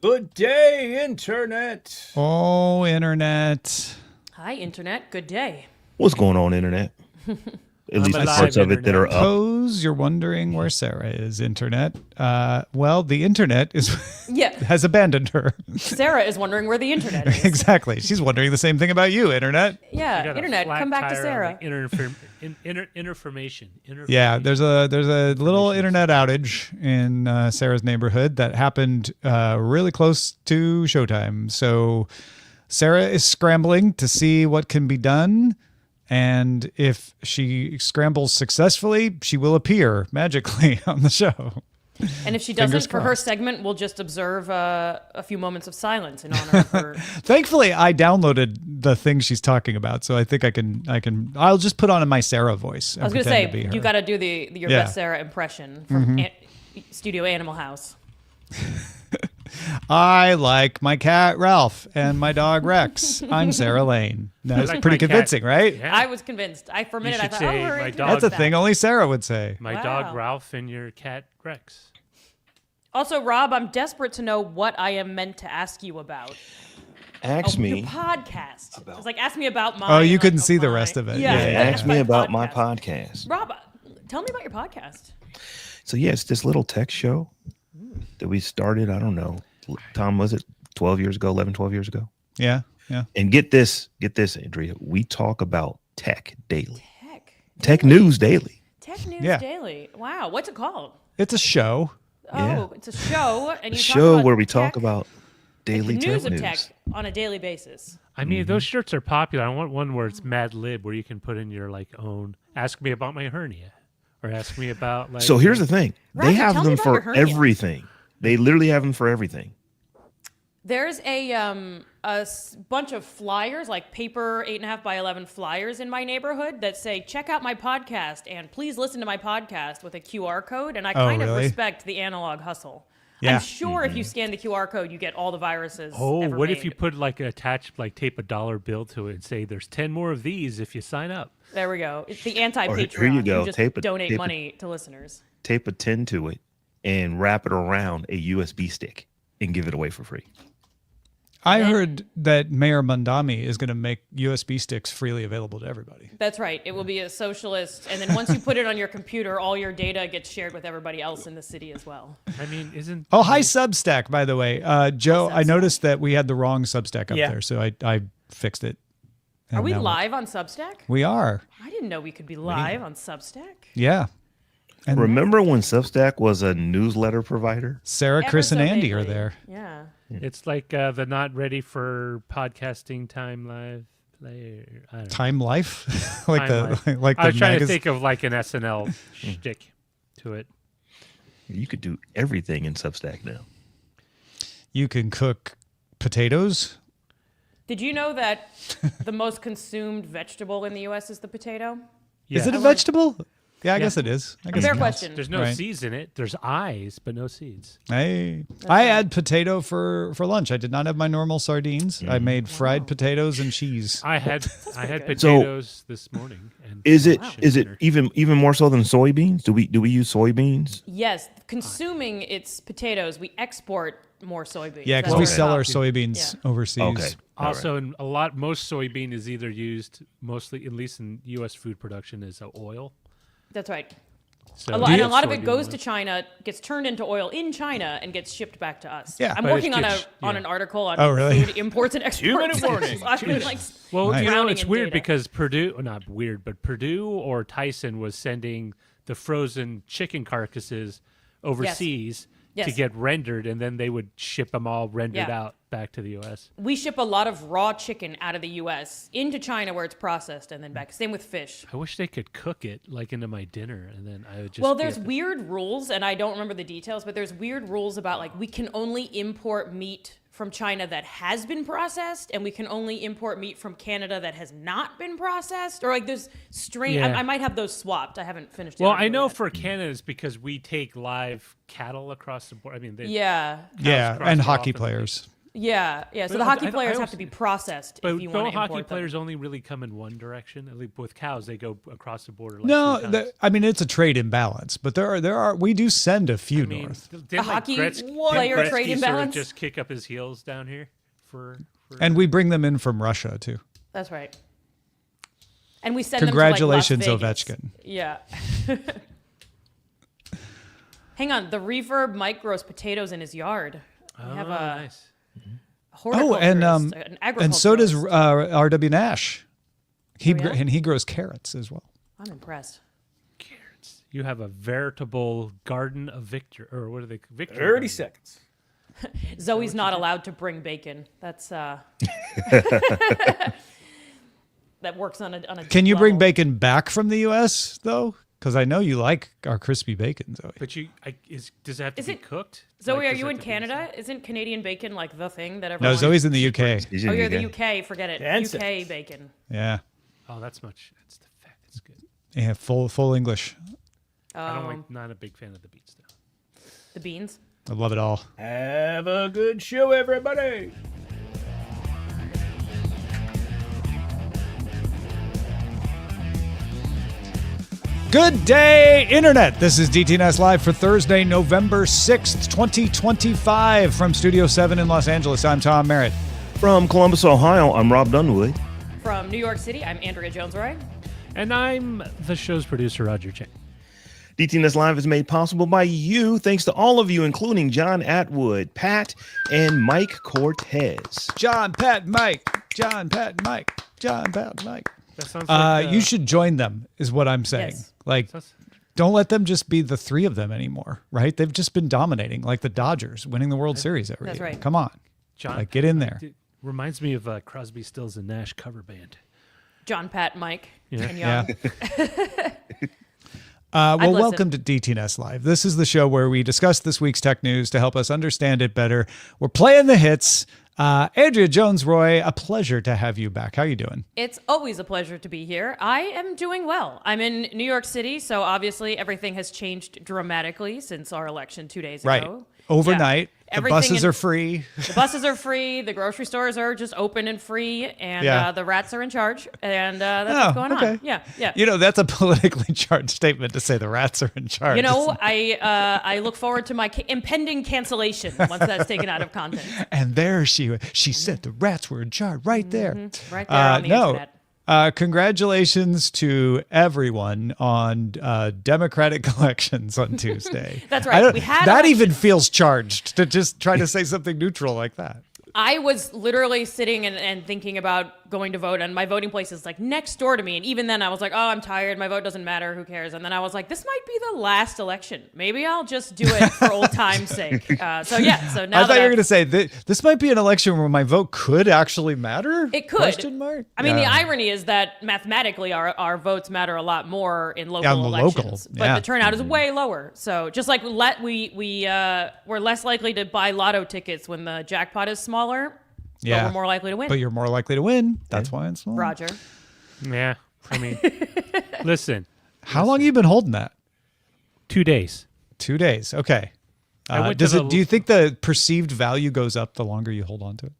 Good day, Internet. Oh, Internet. Hi, Internet. Good day. What's going on, Internet? At least the parts of it that are up. Suppose you're wondering where Sarah is, Internet. Well, the Internet has abandoned her. Sarah is wondering where the Internet is. Exactly. She's wondering the same thing about you, Internet. Yeah, Internet, come back to Sarah. Information. Yeah, there's a little internet outage in Sarah's neighborhood that happened really close to showtime. So Sarah is scrambling to see what can be done. And if she scrambles successfully, she will appear magically on the show. And if she doesn't, for her segment, we'll just observe a few moments of silence in honor of her. Thankfully, I downloaded the thing she's talking about, so I think I'll just put on my Sarah voice. I was going to say, you got to do your best Sarah impression from Studio Animal House. I like my cat Ralph and my dog Rex. I'm Sarah Lane. That's pretty convincing, right? Yeah. I was convinced. For a minute I thought, that's a thing only Sarah would say. My dog Ralph and your cat Rex. Also, Rob, I'm desperate to know what I am meant to ask you about. Ask me. Your podcast. It's like, ask me about mine. Oh, you couldn't see the rest of it. Yeah, ask me about my podcast. Rob, tell me about your podcast. So, it's this little tech show that we started, I don't know, Tom, was it 12 years ago, 12 years ago? Yeah. And get this, Andrea, we talk about tech daily. Tech news daily. Tech news daily. Wow, what's it called? It's a show. Oh, it's a show. And you show where we talk about daily news tech of tech on a daily basis. I mean, those shirts are popular. I want one where it's Mad Lib, where you can put in your own, ask me about my hernia. Or ask me about So here's the thing. They have them for everything. They literally have them for everything. There's a bunch of flyers, like paper 8.5 by 11 flyers in my neighborhood that say, check out my podcast and please listen to my podcast with a QR code. And I kind of respect the analog hustle. Yeah. I'm sure if you scan the QR code, you get all the viruses. Oh, what if you put tape a dollar bill to it and say, there's 10 more of these if you sign up. There we go. It's the anti-Patreon. Here you go. You just donate money to listeners. Tape a 10 to it and wrap it around a USB stick and give it away for free. I heard that Mayor Mandami is going to make USB sticks freely available to everybody. That's right. It will be a socialist. And then once you put it on your computer, all your data gets shared with everybody else in the city as well. I mean, isn't... Oh, hi, Substack, by the way. Joe, I noticed that we had the wrong Substack up there, so I fixed it. Are we live on Substack? We are. I didn't know we could be live on Substack. Yeah. And remember when Substack was a newsletter provider? Sarah, Chris, and Andy are there. Yeah. It's like the not ready for podcasting time live player. I don't know. Time Life? like I was trying to think of like an SNL shtick to it. You could do everything in Substack now. You can cook potatoes. Did you know that the most consumed vegetable in the U.S. is the potato? Is it a vegetable? Yeah, I guess it is. Fair question. There's no seeds in it. There's eyes, but no seeds. I had potato for lunch. I did not have my normal sardines. I made fried potatoes and cheese. I had potatoes this morning. And is it even more so than soybeans? Do we use soybeans? Yes, consuming its potatoes, we export more soybeans. Yeah, because we sell our soybeans overseas. Okay. Also, most soybean is either used mostly, at least in U.S. food production, as oil. That's right. So a lot of it goes to China, gets turned into oil in China, and gets shipped back to us. Yeah, I'm working on an article on food imports and exports. 2 minute warning. It's weird because Purdue or Tyson was sending the frozen chicken carcasses overseas to get rendered, and then they would ship them all rendered out back to the U.S. We ship a lot of raw chicken out of the U.S. into China where it's processed and then back. Same with fish. I wish they could cook it like into my dinner, and then I would just... Well, there's weird rules, and I don't remember the details, but there's weird rules about like we can only import meat from China that has been processed, and we can only import meat from Canada that has not been processed, or like there's strange. I might have those swapped. I haven't finished. Well, I know for Canada it's because we take live cattle across the board. I mean, and hockey players. Yeah. So the hockey players have to be processed but if you want to import hockey them. players only really come in one direction. At least with cows, they go across the border. Like No, I mean it's a trade imbalance, but there are we do send a few north. A hockey player trade imbalance. Just kick up his heels down here for and we bring them in from Russia too. That's right. And we send Congratulations, them to like Las Vegas. Ovechkin. Yeah. Hang on, the reverb Mike grows potatoes in his yard. We have a nice. horticulturist, an and so does agriculturist. R.W. Nash. yeah? And he grows carrots as well. I'm impressed. Carrots. You have a veritable garden of victory, or what are they? Victory. 30 seconds. Zoe's not allowed to bring bacon. That's that works on a. Can you bring level. bacon back from the U.S. though? Because I know you like our crispy bacon, Zoe. But does it have to be cooked? Zoe, Like, are does you it in have to be Canada? Isn't Canadian bacon like the thing that everyone? No, Zoe's in the UK. He's in Oh, you're UK. the UK. Forget it. 10 UK cents. bacon. Yeah, Oh, that's much. That's the fat. It's good. yeah, full English. I don't like. Not a big fan of the beets though. The beans. I love it all. Have a good show, everybody. Good day, Internet. This is DTNS Live for Thursday, November 6th, 2025 from Studio 7 in Los Angeles. I'm Tom Merritt. From Columbus, Ohio, I'm Robb Dunewood. From New York City, I'm Andrea Jones-Rooy. And I'm the show's producer, Roger Chang. DTNS Live is made possible by you, thanks to all of you, including John Atwood, Pat, and Mike Cortez. John, Pat, Mike. John, Pat, Mike. John, Pat, Mike. That sounds like You should join them, is what I'm saying. Yes. Like, don't let them just be the three of them anymore, right? They've just been dominating, like the Dodgers, winning the World Series every That's year. right. Come on. John, Like, get in there. It reminds me of Crosby, Stills, and Nash cover band. John, Pat, Mike, Yeah. and Young. Well, listen. welcome to DTNS Live. This is the show where we discuss this week's tech news to help us understand it better. We're playing the hits. Andrea Jones-Rooy, a pleasure to have you back. How you doing? It's always a pleasure to be here. I am doing well. I'm in New York City, so obviously everything has changed dramatically since our election 2 days Right. ago. Overnight. Yeah. The Everything buses in- are free. The buses are free. The grocery stores are just open and free, and Yeah. the rats are in charge. And that's what's going on. Yeah. You know, that's a politically charged statement to say the rats are in charge. You know, I look forward to my impending cancellation once that's taken out of context. And there she said the rats were in charge right there. Right there on the internet. Congratulations to everyone on Democratic elections on Tuesday. That's right. We had that elections. even feels charged to just try to say something neutral like that. I was literally sitting and thinking about going to vote, and my voting place is like next door to me. And even then, I was like, "Oh, I'm tired. My vote doesn't matter. Who cares?" And then I was like, "This might be the last election. Maybe I'll just do it for old times' sake." So now I thought you were going to say this might be an election where my vote could actually matter. It could. Question mark? I mean, Yeah. the irony is that mathematically our votes matter a lot more in local on the local, elections, but yeah. the turnout is way lower. So just like we're less likely to buy lotto tickets when the jackpot is smaller. Yeah. But we're more likely to win. But you're more likely to win. That's why it's small. Roger. Yeah. I mean, listen. How long have you been holding that? 2 days. 2 days. Okay. I went to Do you think the perceived value goes up the longer you hold on to it?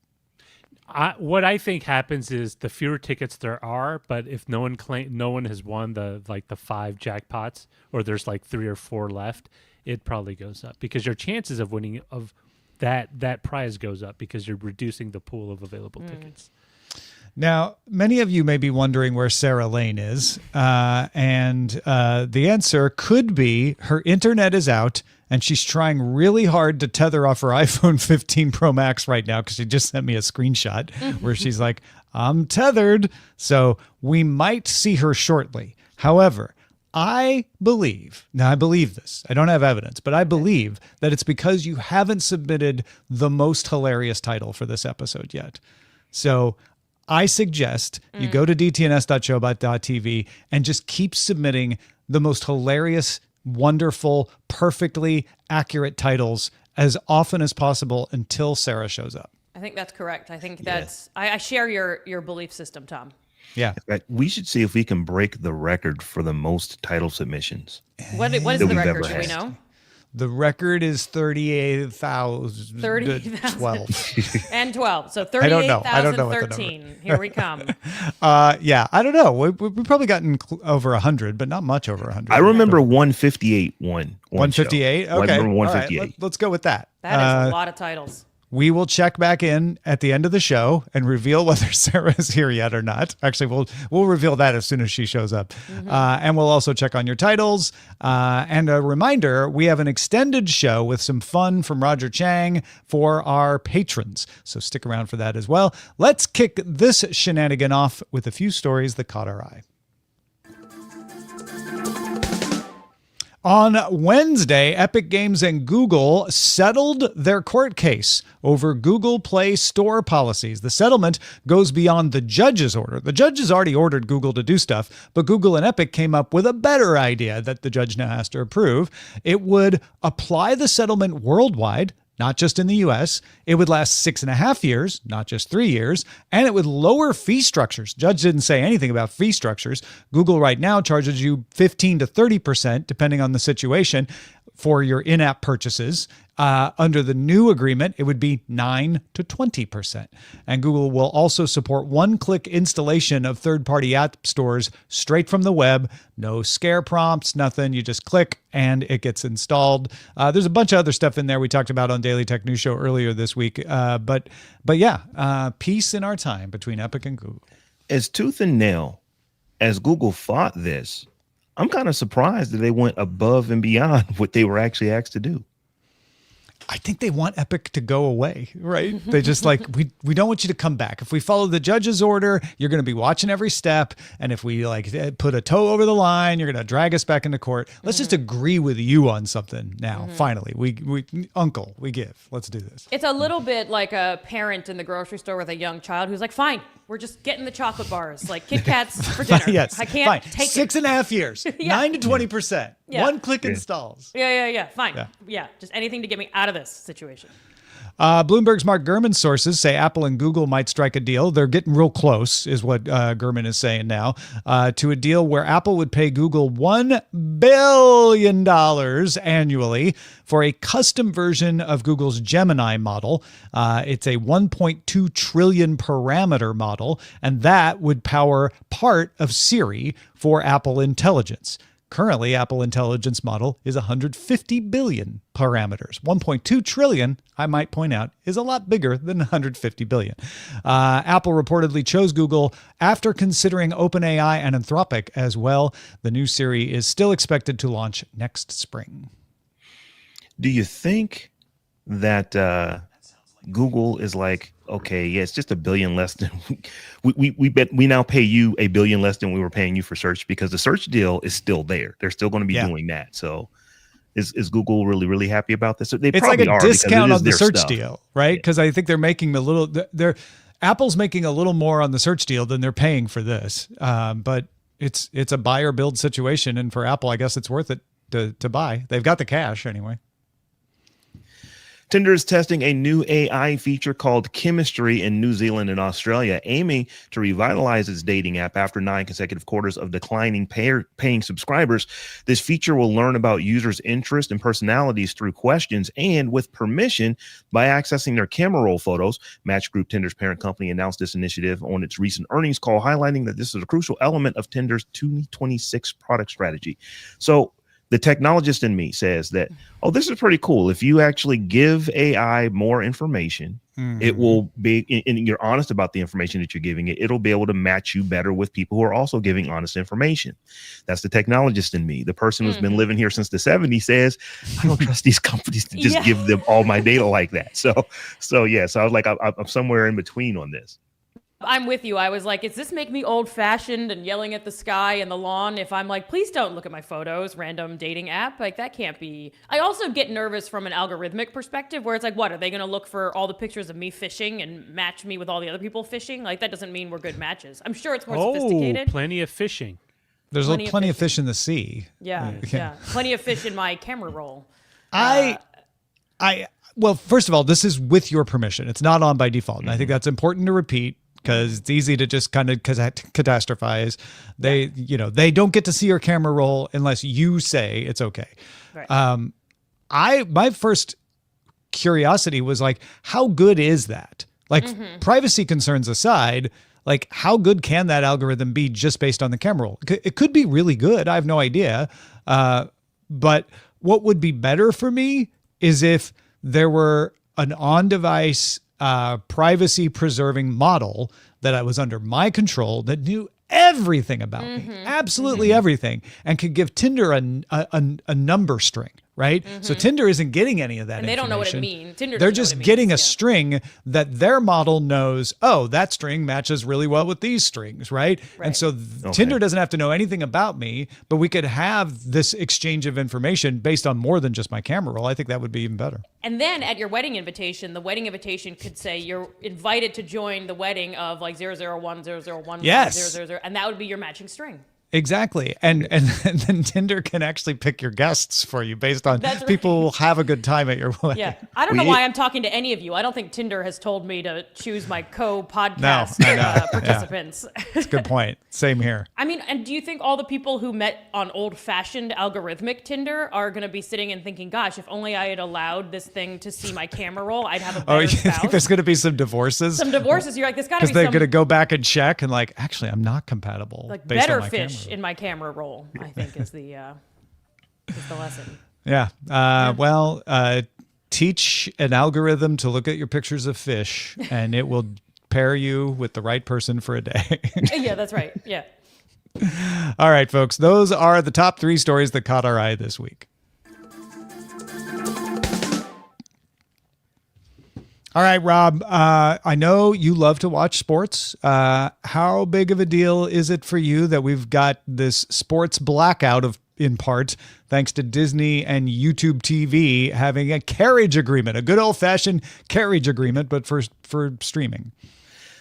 What I think happens is the fewer tickets there are, but if no one has won the 5 jackpots, or there's like 3 or 4 left, it probably goes up because your chances of winning of that prize goes up because you're reducing the pool of available tickets. Now, many of you may be wondering where Sarah Lane is, and the answer could be her internet is out, and she's trying really hard to tether off her iPhone 15 Pro Max right now because she just sent me a screenshot where she's like, I'm tethered, so we might see her shortly. However, I believe this. I don't have evidence, but I believe that it's because you haven't submitted the most hilarious title for this episode yet. So I suggest you go to dtns.showbot.tv and just keep submitting the most hilarious, wonderful, perfectly accurate titles as often as possible until Sarah shows up. I think that's correct. I think that's I share your belief system, Tom. Yeah. We should see if we can break the record for the most title submissions. What is that the we've record? ever Do we had. know? The record is 38,012. And 12. So I don't know what the number 38,013. Here we come. Yeah, I don't know. We've probably gotten over 100, but not much over 100. I remember 158 one 158? show. Okay. I remember 158. All right, let's go with that. That is a lot of titles. We will check back in at the end of the show and reveal whether Sarah is here yet or not. Actually, we'll reveal that as soon as she shows up. And we'll also check on your titles. And a reminder, we have an extended show with some fun from Roger Chang for our patrons. So stick around for that as well. Let's kick this shenanigan off with a few stories that caught our eye. On Wednesday, Epic Games and Google settled their court case over Google Play Store policies. The settlement goes beyond the judge's order. The judge has already ordered Google to do stuff, but Google and Epic came up with a better idea that the judge now has to approve. It would apply the settlement worldwide, not just in the US. It would last 6.5 years, not just 3 years, and it would lower fee structures. Judge didn't say anything about fee structures. Google right now charges you 15 to 30%, depending on the situation, for your in-app purchases. Under the new agreement, it would be 9 to 20%. And Google will also support one-click installation of third-party app stores straight from the web. No scare prompts, nothing. You just click and it gets installed. There's a bunch of other stuff in there we talked about on Daily Tech News Show earlier this week. But yeah, peace in our time between Epic and Google. As tooth and nail as Google fought this, I'm kind of surprised that they went above and beyond what they were actually asked to do. I think they want Epic to go away, right? They just like, we don't want you to come back. If we follow the judge's order, you're going to be watching every step. And if we like put a toe over the line, you're going to drag us back into court. Let's just agree with you on something now. Finally, we uncle, we give. Let's do this. It's a little bit like a parent in the grocery store with a young child who's like, fine, we're just getting the chocolate bars, like Kit Kats for dinner. Yes, I can't take 6.5 years, 9 to 20%. Yeah. One click installs. Yeah. Fine. Yeah. Just anything to get me out of this situation. Bloomberg's Mark Gurman's sources say Apple and Google might strike a deal. They're getting real close, is what Gurman is saying now, to a deal where Apple would pay Google $1 billion annually for a custom version of Google's Gemini model. It's a 1.2 trillion parameter model, and that would power part of Siri for Apple Intelligence. Currently, Apple Intelligence model is 150 billion parameters. 1.2 trillion, I might point out, is a lot bigger than 150 billion. Apple reportedly chose Google after considering OpenAI and Anthropic as well. The new Siri is still expected to launch next spring. Do you think that Google is like, okay, yeah, it's just $1 billion less than we now pay you $1 billion less than we were paying you for search, because the search deal is still there. They're still going to be doing that. So is Google really happy about this? They it's probably like a discount on the search stuff. deal, right? Because I think they're making a little. Apple's making a little more on the search deal than they're paying for this. But it's a buy or build situation, and for Apple, I guess it's worth it to buy. They've got the cash anyway. Tinder is testing a new AI feature called Chemistry in New Zealand and Australia, aiming to revitalize its dating app after 9 consecutive quarters of declining paying subscribers. This feature will learn about users' interests and personalities through questions and with permission by accessing their camera roll photos. Match Group, Tinder's parent company, announced this initiative on its recent earnings call, highlighting that this is a crucial element of Tinder's 2026 product strategy. So the technologist in me says that, oh, this is pretty cool. If you actually give AI more information, it will be, and you're honest about the information that you're giving it, it'll be able to match you better with people who are also giving honest information. That's the technologist in me. The person who's been living here since the 70s says, I don't trust these companies to just give them all my data like that. So I was like, I'm somewhere in between on this. I'm with you. I was like, does this make me old-fashioned and yelling at the sky and the lawn if I'm like, please don't look at my photos, random dating app? Like, that can't be. I also get nervous from an algorithmic perspective where it's like, what, are they going to look for all the pictures of me fishing and match me with all the other people fishing? Like, that doesn't mean we're good matches. I'm sure it's more sophisticated. Plenty of fishing. There's plenty of fish in the sea. Yeah. Plenty of fish in my camera roll. Well, first of all, this is with your permission. It's not on by default. And I think that's important to repeat, because it's easy to just kind of catastrophize. They don't get to see your camera roll unless you say it's okay. Right. my first curiosity was like, how good is that? Like privacy concerns aside, like how good can that algorithm be just based on the camera roll? It could be really good. I have no idea. But what would be better for me is if there were an on-device privacy preserving model that I was under my control that knew everything about me, absolutely everything, and could give Tinder a number string, right? So Tinder isn't getting any of that. And they don't know what it means. Tinder They're doesn't know just what it getting means. a string that their model knows, oh, that string matches really well with these strings, right? And so Tinder doesn't have to know anything about me, but we could have this exchange of information based on more than just my camera roll. I think that would be even better. And then at your wedding invitation, the wedding invitation could say you're invited to join the wedding of like 001, 001, Yes. 000, and that would be your matching string. Exactly. And then Tinder can actually pick your guests for you based on That's right. people will have a good time at your wedding. Yeah. I don't know why I'm talking to any of you. I don't think Tinder has told me to choose my co-podcast No, I know. participants. That's a good point. Same here. I mean, and do you think all the people who met on old-fashioned algorithmic Tinder are going to be sitting and thinking, gosh, if only I had allowed this thing to see my camera roll, I'd have a better You spouse? think there's going to be some divorces? Some divorces. You're like, there's got to Because be they're some going to go back and check and like, actually, I'm not compatible. like based better on my fish camera. in my camera roll, I think is the lesson. Yeah. Well, teach an algorithm to look at your pictures of fish, and it will pair you with the right person for a day. Yeah, that's right. Yeah. All right, folks. Those are the top 3 stories that caught our eye this week. All right, Rob, I know you love to watch sports. How big of a deal is it for you that we've got this sports blackout in part thanks to Disney and YouTube TV having a carriage agreement, a good old-fashioned carriage agreement, but for streaming?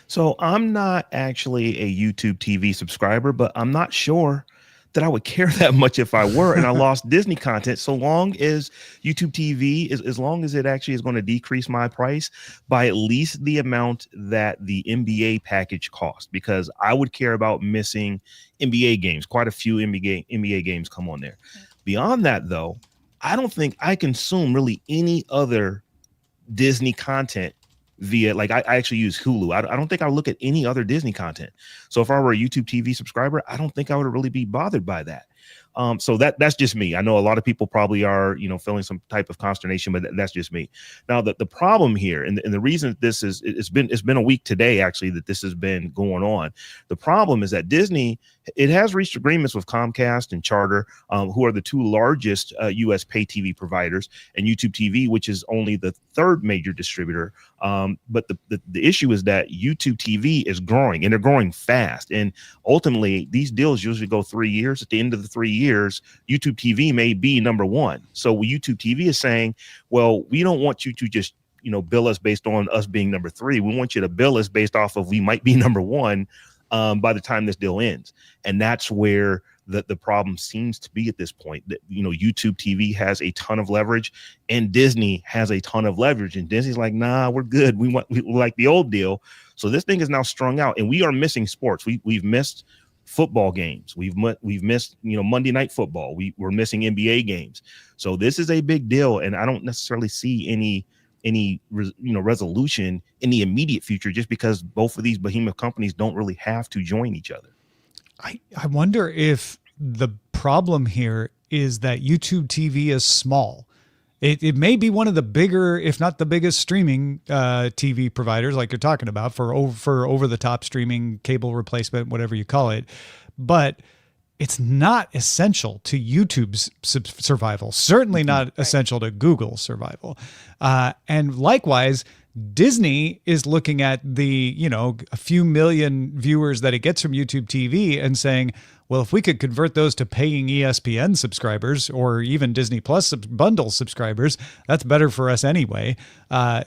So I'm not actually a YouTube TV subscriber, but I'm not sure that I would care that much if I were, and I lost Disney content. So long as YouTube TV as long as it actually is going to decrease my price by at least the amount that the NBA package cost, because I would care about missing NBA games. Quite a few NBA games come on there. Beyond that, though, I don't think I consume really any other Disney content via, like, I actually use Hulu. I don't think I would look at any other Disney content. So if I were a YouTube TV subscriber, I don't think I would really be bothered by that. So that's just me. I know a lot of people probably are, feeling some type of consternation, but that's just me. Now, the problem here, and the reason this is, it's been a week today, actually, that this has been going on. The problem is that Disney, it has reached agreements with Comcast and Charter, who are the 2 largest U.S. pay TV providers, and YouTube TV, which is only the 3rd major distributor. But the issue is that YouTube TV is growing, and they're growing fast. And ultimately, these deals usually go 3 years. At the end of the 3 years, YouTube TV may be number 1. So YouTube TV is saying, well, we don't want you to just bill us based on us being number 3. We want you to bill us based off of we might be number 1 by the time this deal ends. And that's where the problem seems to be at this point. That YouTube TV has a ton of leverage, and Disney has a ton of leverage. And Disney's like, nah, we're good. We like the old deal. So this thing is now strung out, and we are missing sports. We've missed football games. We've missed Monday Night Football. We're missing NBA games. So this is a big deal, and I don't necessarily see any resolution in the immediate future, just because both of these behemoth companies don't really have to join each other. I wonder if the problem here is that YouTube TV is small. It may be one of the bigger, if not the biggest, streaming TV providers, like you're talking about, for over-the-top streaming, cable replacement, whatever you call it. But it's not essential to YouTube's survival. Certainly not essential to Google's survival. And likewise, Disney is looking at the, a few million viewers that it gets from YouTube TV and saying, well, if we could convert those to paying ESPN subscribers or even Disney Plus bundle subscribers, that's better for us anyway.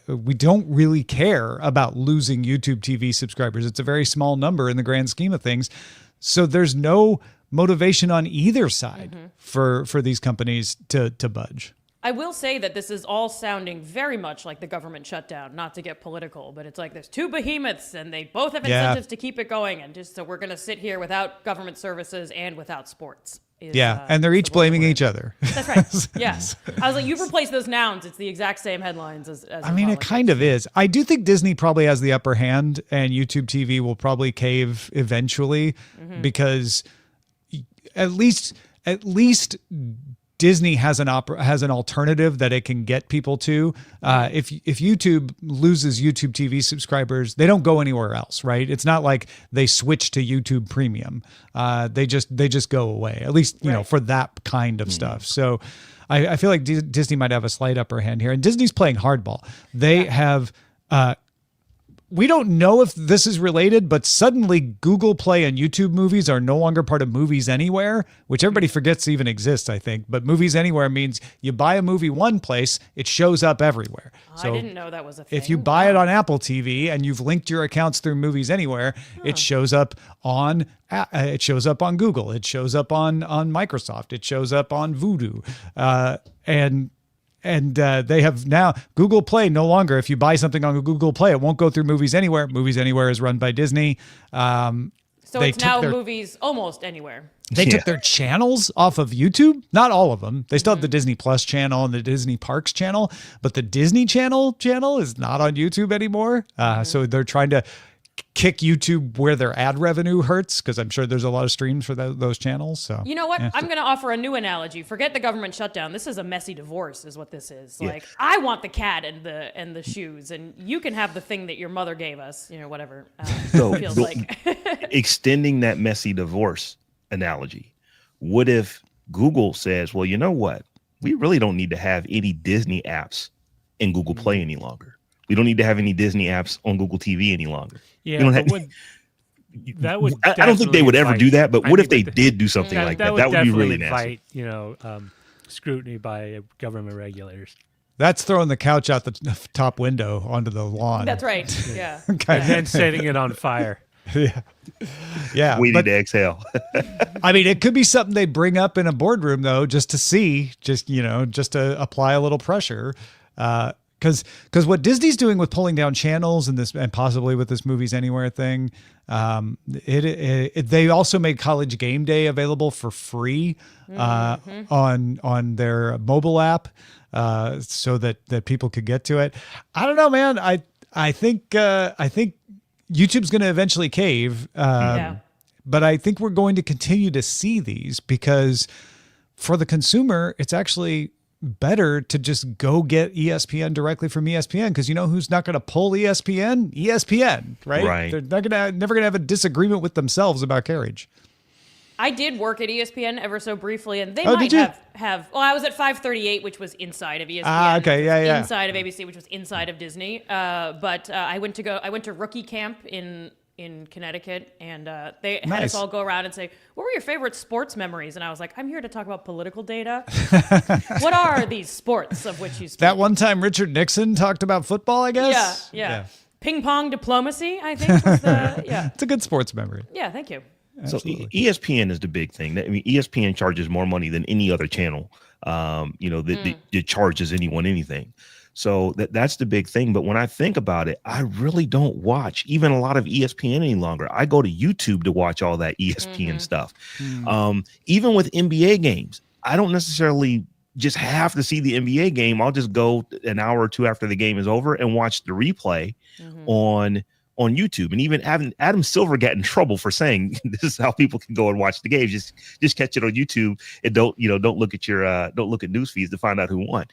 We don't really care about losing YouTube TV subscribers. It's a very small number in the grand scheme of things. So there's no motivation on either side for these companies to budge. I will say that this is all sounding very much like the government shutdown, not to get political, but it's like there's 2 behemoths and they both have incentives to keep it going. And just so we're going to sit here without government services and without sports. and they're each blaming each other. That's right. Yeah. I was like, you've replaced those nouns. It's the exact same headlines as I mean, it kind of is. I do think Disney probably has the upper hand, and YouTube TV will probably cave eventually because at least Disney has an alternative that it can get people to. If YouTube loses YouTube TV subscribers, they don't go anywhere else, right? It's not like they switch to YouTube Premium. They just go away. At least for that kind of stuff. So I feel like Disney might have a slight upper hand here, and Disney's playing hardball. They have. We don't know if this is related, but suddenly Google Play and YouTube movies are no longer part of Movies Anywhere, which everybody forgets even exists, I think. But Movies Anywhere means you buy a movie one place, it shows up everywhere. So I didn't know that was a thing. If you buy it on Apple TV and you've linked your accounts through Movies Anywhere, it shows up on Google, it shows up on Microsoft, it shows up on Vudu, and they have now Google Play no longer. If you buy something on Google Play, it won't go through Movies Anywhere. Movies Anywhere is run by Disney. So it's now Movies Almost Anywhere. They took their channels off of YouTube. Not all of them. They still have the Disney Plus channel and the Disney Parks channel, but the Disney channel is not on YouTube anymore. So they're trying to kick YouTube where their ad revenue hurts, because I'm sure there's a lot of streams for those channels. So you know what? I'm going to offer a new analogy. Forget the government shutdown. This is a messy divorce, is what this is. Yeah. Like, I want the cat and the shoes, and you can have the thing that your mother gave us. Whatever. So feels like extending that messy divorce analogy. What if Google says, "Well, you know what? We really don't need to have any Disney apps in Google Play any longer. We don't need to have any Disney apps on Google TV any longer." Yeah, that would. I don't think they would ever do that. But what if they did do something like that? That would be really nasty. Scrutiny by government regulators. That's throwing the couch out the top window onto the lawn. That's right. Yeah. And then setting it on fire. Yeah. Waiting to exhale. I mean, it could be something they bring up in a boardroom, though, just to see, just to apply a little pressure. Because what Disney's doing with pulling down channels and possibly with this Movies Anywhere thing, they also made College Game Day available for free on their mobile app, so that people could get to it. I don't know, man. I think YouTube's going to eventually cave, but I think we're going to continue to see these, because for the consumer, it's actually better to just go get ESPN directly from ESPN, because who's not going to pull ESPN? ESPN, right? Right. They're never going to have a disagreement with themselves about carriage. I did work at ESPN ever so briefly, and they might have. Well, I was at 538, which was inside of ESPN. Okay, yeah. Inside of ABC, which was inside of Disney. But I went to rookie camp in Connecticut, and they had us all go around and say, "What were your favorite sports memories?" And I was like, "I'm here to talk about political data. What are these sports of which you speak?" That one time Richard Nixon talked about football, I guess. Yeah. Ping pong diplomacy, I think was the It's a good sports memory. Yeah, thank you. Absolutely. So ESPN is the big thing. I mean, ESPN charges more money than any other channel. That charges anyone anything. So that's the big thing. But when I think about it, I really don't watch even a lot of ESPN any longer. I go to YouTube to watch all that ESPN stuff. Even with NBA games, I don't necessarily just have to see the NBA game. I'll just go an hour or two after the game is over and watch the replay on YouTube. And even Adam Silver got in trouble for saying this is how people can go and watch the game. Just catch it on YouTube and don't look at news feeds to find out who won.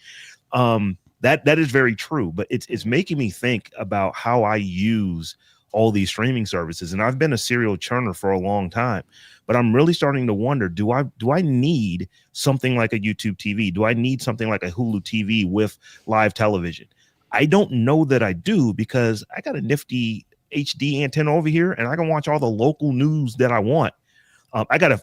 That is very true, but it's making me think about how I use all these streaming services. And I've been a serial churner for a long time, but I'm really starting to wonder, do I need something like a YouTube TV? Do I need something like a Hulu TV with live television? I don't know that I do, because I got a nifty HD antenna over here and I can watch all the local news that I want. I got to,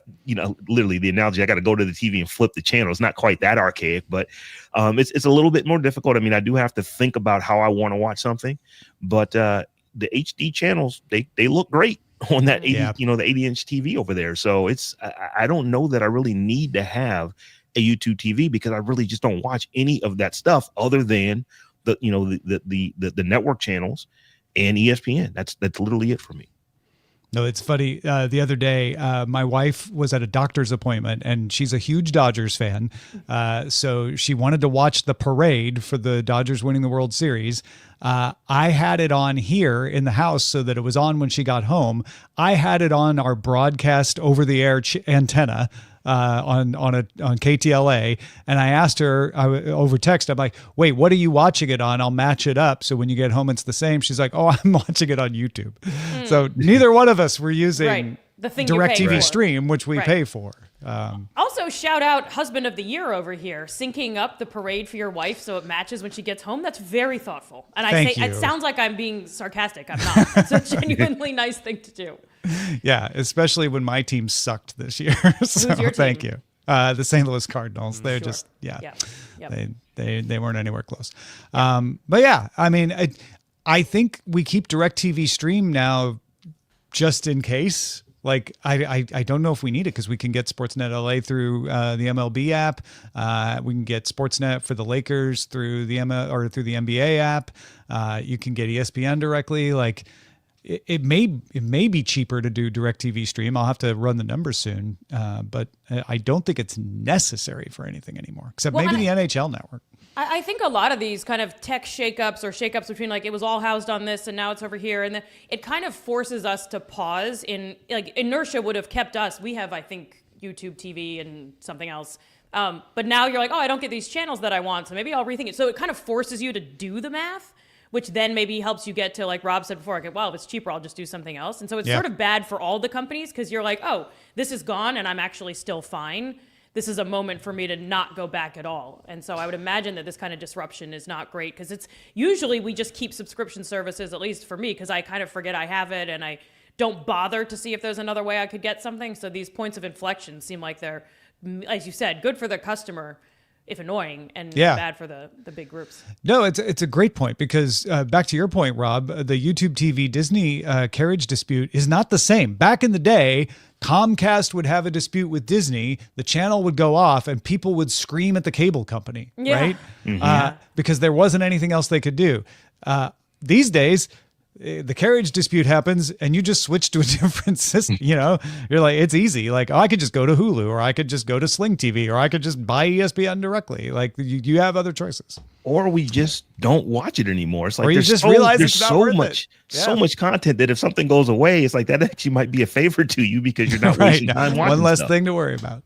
literally the analogy, I got to go to the TV and flip the channel. It's not quite that archaic, but it's a little bit more difficult. I mean, I do have to think about how I want to watch something, but the HD channels, they look great on that 80, the 80-inch TV over there. So I don't know that I really need to have a YouTube TV, because I really just don't watch any of that stuff other than the network channels and ESPN. That's literally it for me. No, it's funny. The other day, my wife was at a doctor's appointment, and she's a huge Dodgers fan. So she wanted to watch the parade for the Dodgers winning the World Series. I had it on here in the house so that it was on when she got home. I had it on our broadcast over-the-air antenna on KTLA, and I asked her over text. I'm like, "Wait, what are you watching it on? I'll match it up so when you get home it's the same." She's like, "Oh, I'm watching it on YouTube." So neither one of us were using the thing DirecTV Stream, which we pay for. Also, shout out husband of the year over here, syncing up the parade for your wife so it matches when she gets home. That's very thoughtful. And Thank you. It sounds like I'm being sarcastic. I'm not. It's a genuinely nice thing to do. Yeah, especially when my team sucked this year. So Who's your team? thank you. The St. Louis Cardinals. They're Sure. just Yep. They weren't anywhere close. But yeah, I mean, I think we keep DirecTV Stream now just in case. Like, I don't know if we need it because we can get Sportsnet LA through the MLB app. We can get Sportsnet for the Lakers through the through the NBA app. You can get ESPN directly. Like, it may be cheaper to do DirecTV Stream. I'll have to run the numbers soon, but I don't think it's necessary for anything anymore, except maybe the NHL network. I think a lot of these kind of tech shakeups or shakeups between like it was all housed on this and now it's over here, and it kind of forces us to pause. In like inertia would have kept us. We have, I think, YouTube TV and something else. But now you're like, oh, I don't get these channels that I want, so maybe I'll rethink it. So it kind of forces you to do the math, which then maybe helps you get to, like Rob said before, okay, well, if it's cheaper, I'll just do something else. And so it's sort of bad for all the companies because you're like, oh, this is gone and I'm actually still fine. This is a moment for me to not go back at all. And so I would imagine that this kind of disruption is not great because it's usually we just keep subscription services, at least for me, because I kind of forget I have it and I don't bother to see if there's another way I could get something. So these points of inflection seem like they're, as you said, good for the customer, if annoying, and bad for the big groups. No, it's a great point because back to your point, Rob, the YouTube TV Disney carriage dispute is not the same. Back in the day, Comcast would have a dispute with Disney, the channel would go off and people would scream at the cable company, right? Mm-hmm. Because there wasn't anything else they could do. These days, the carriage dispute happens and you just switch to a different system. You know, you're like, it's easy. Like, oh, I could just go to Hulu, or I could just go to Sling TV, or I could just buy ESPN directly. Like, you have other choices. Or we just don't watch it anymore. It's like, or you just realize it's not worth it. So much content that if something goes away, it's like that actually might be a favor to you because you're not wasting time watching one less stuff. thing to worry about.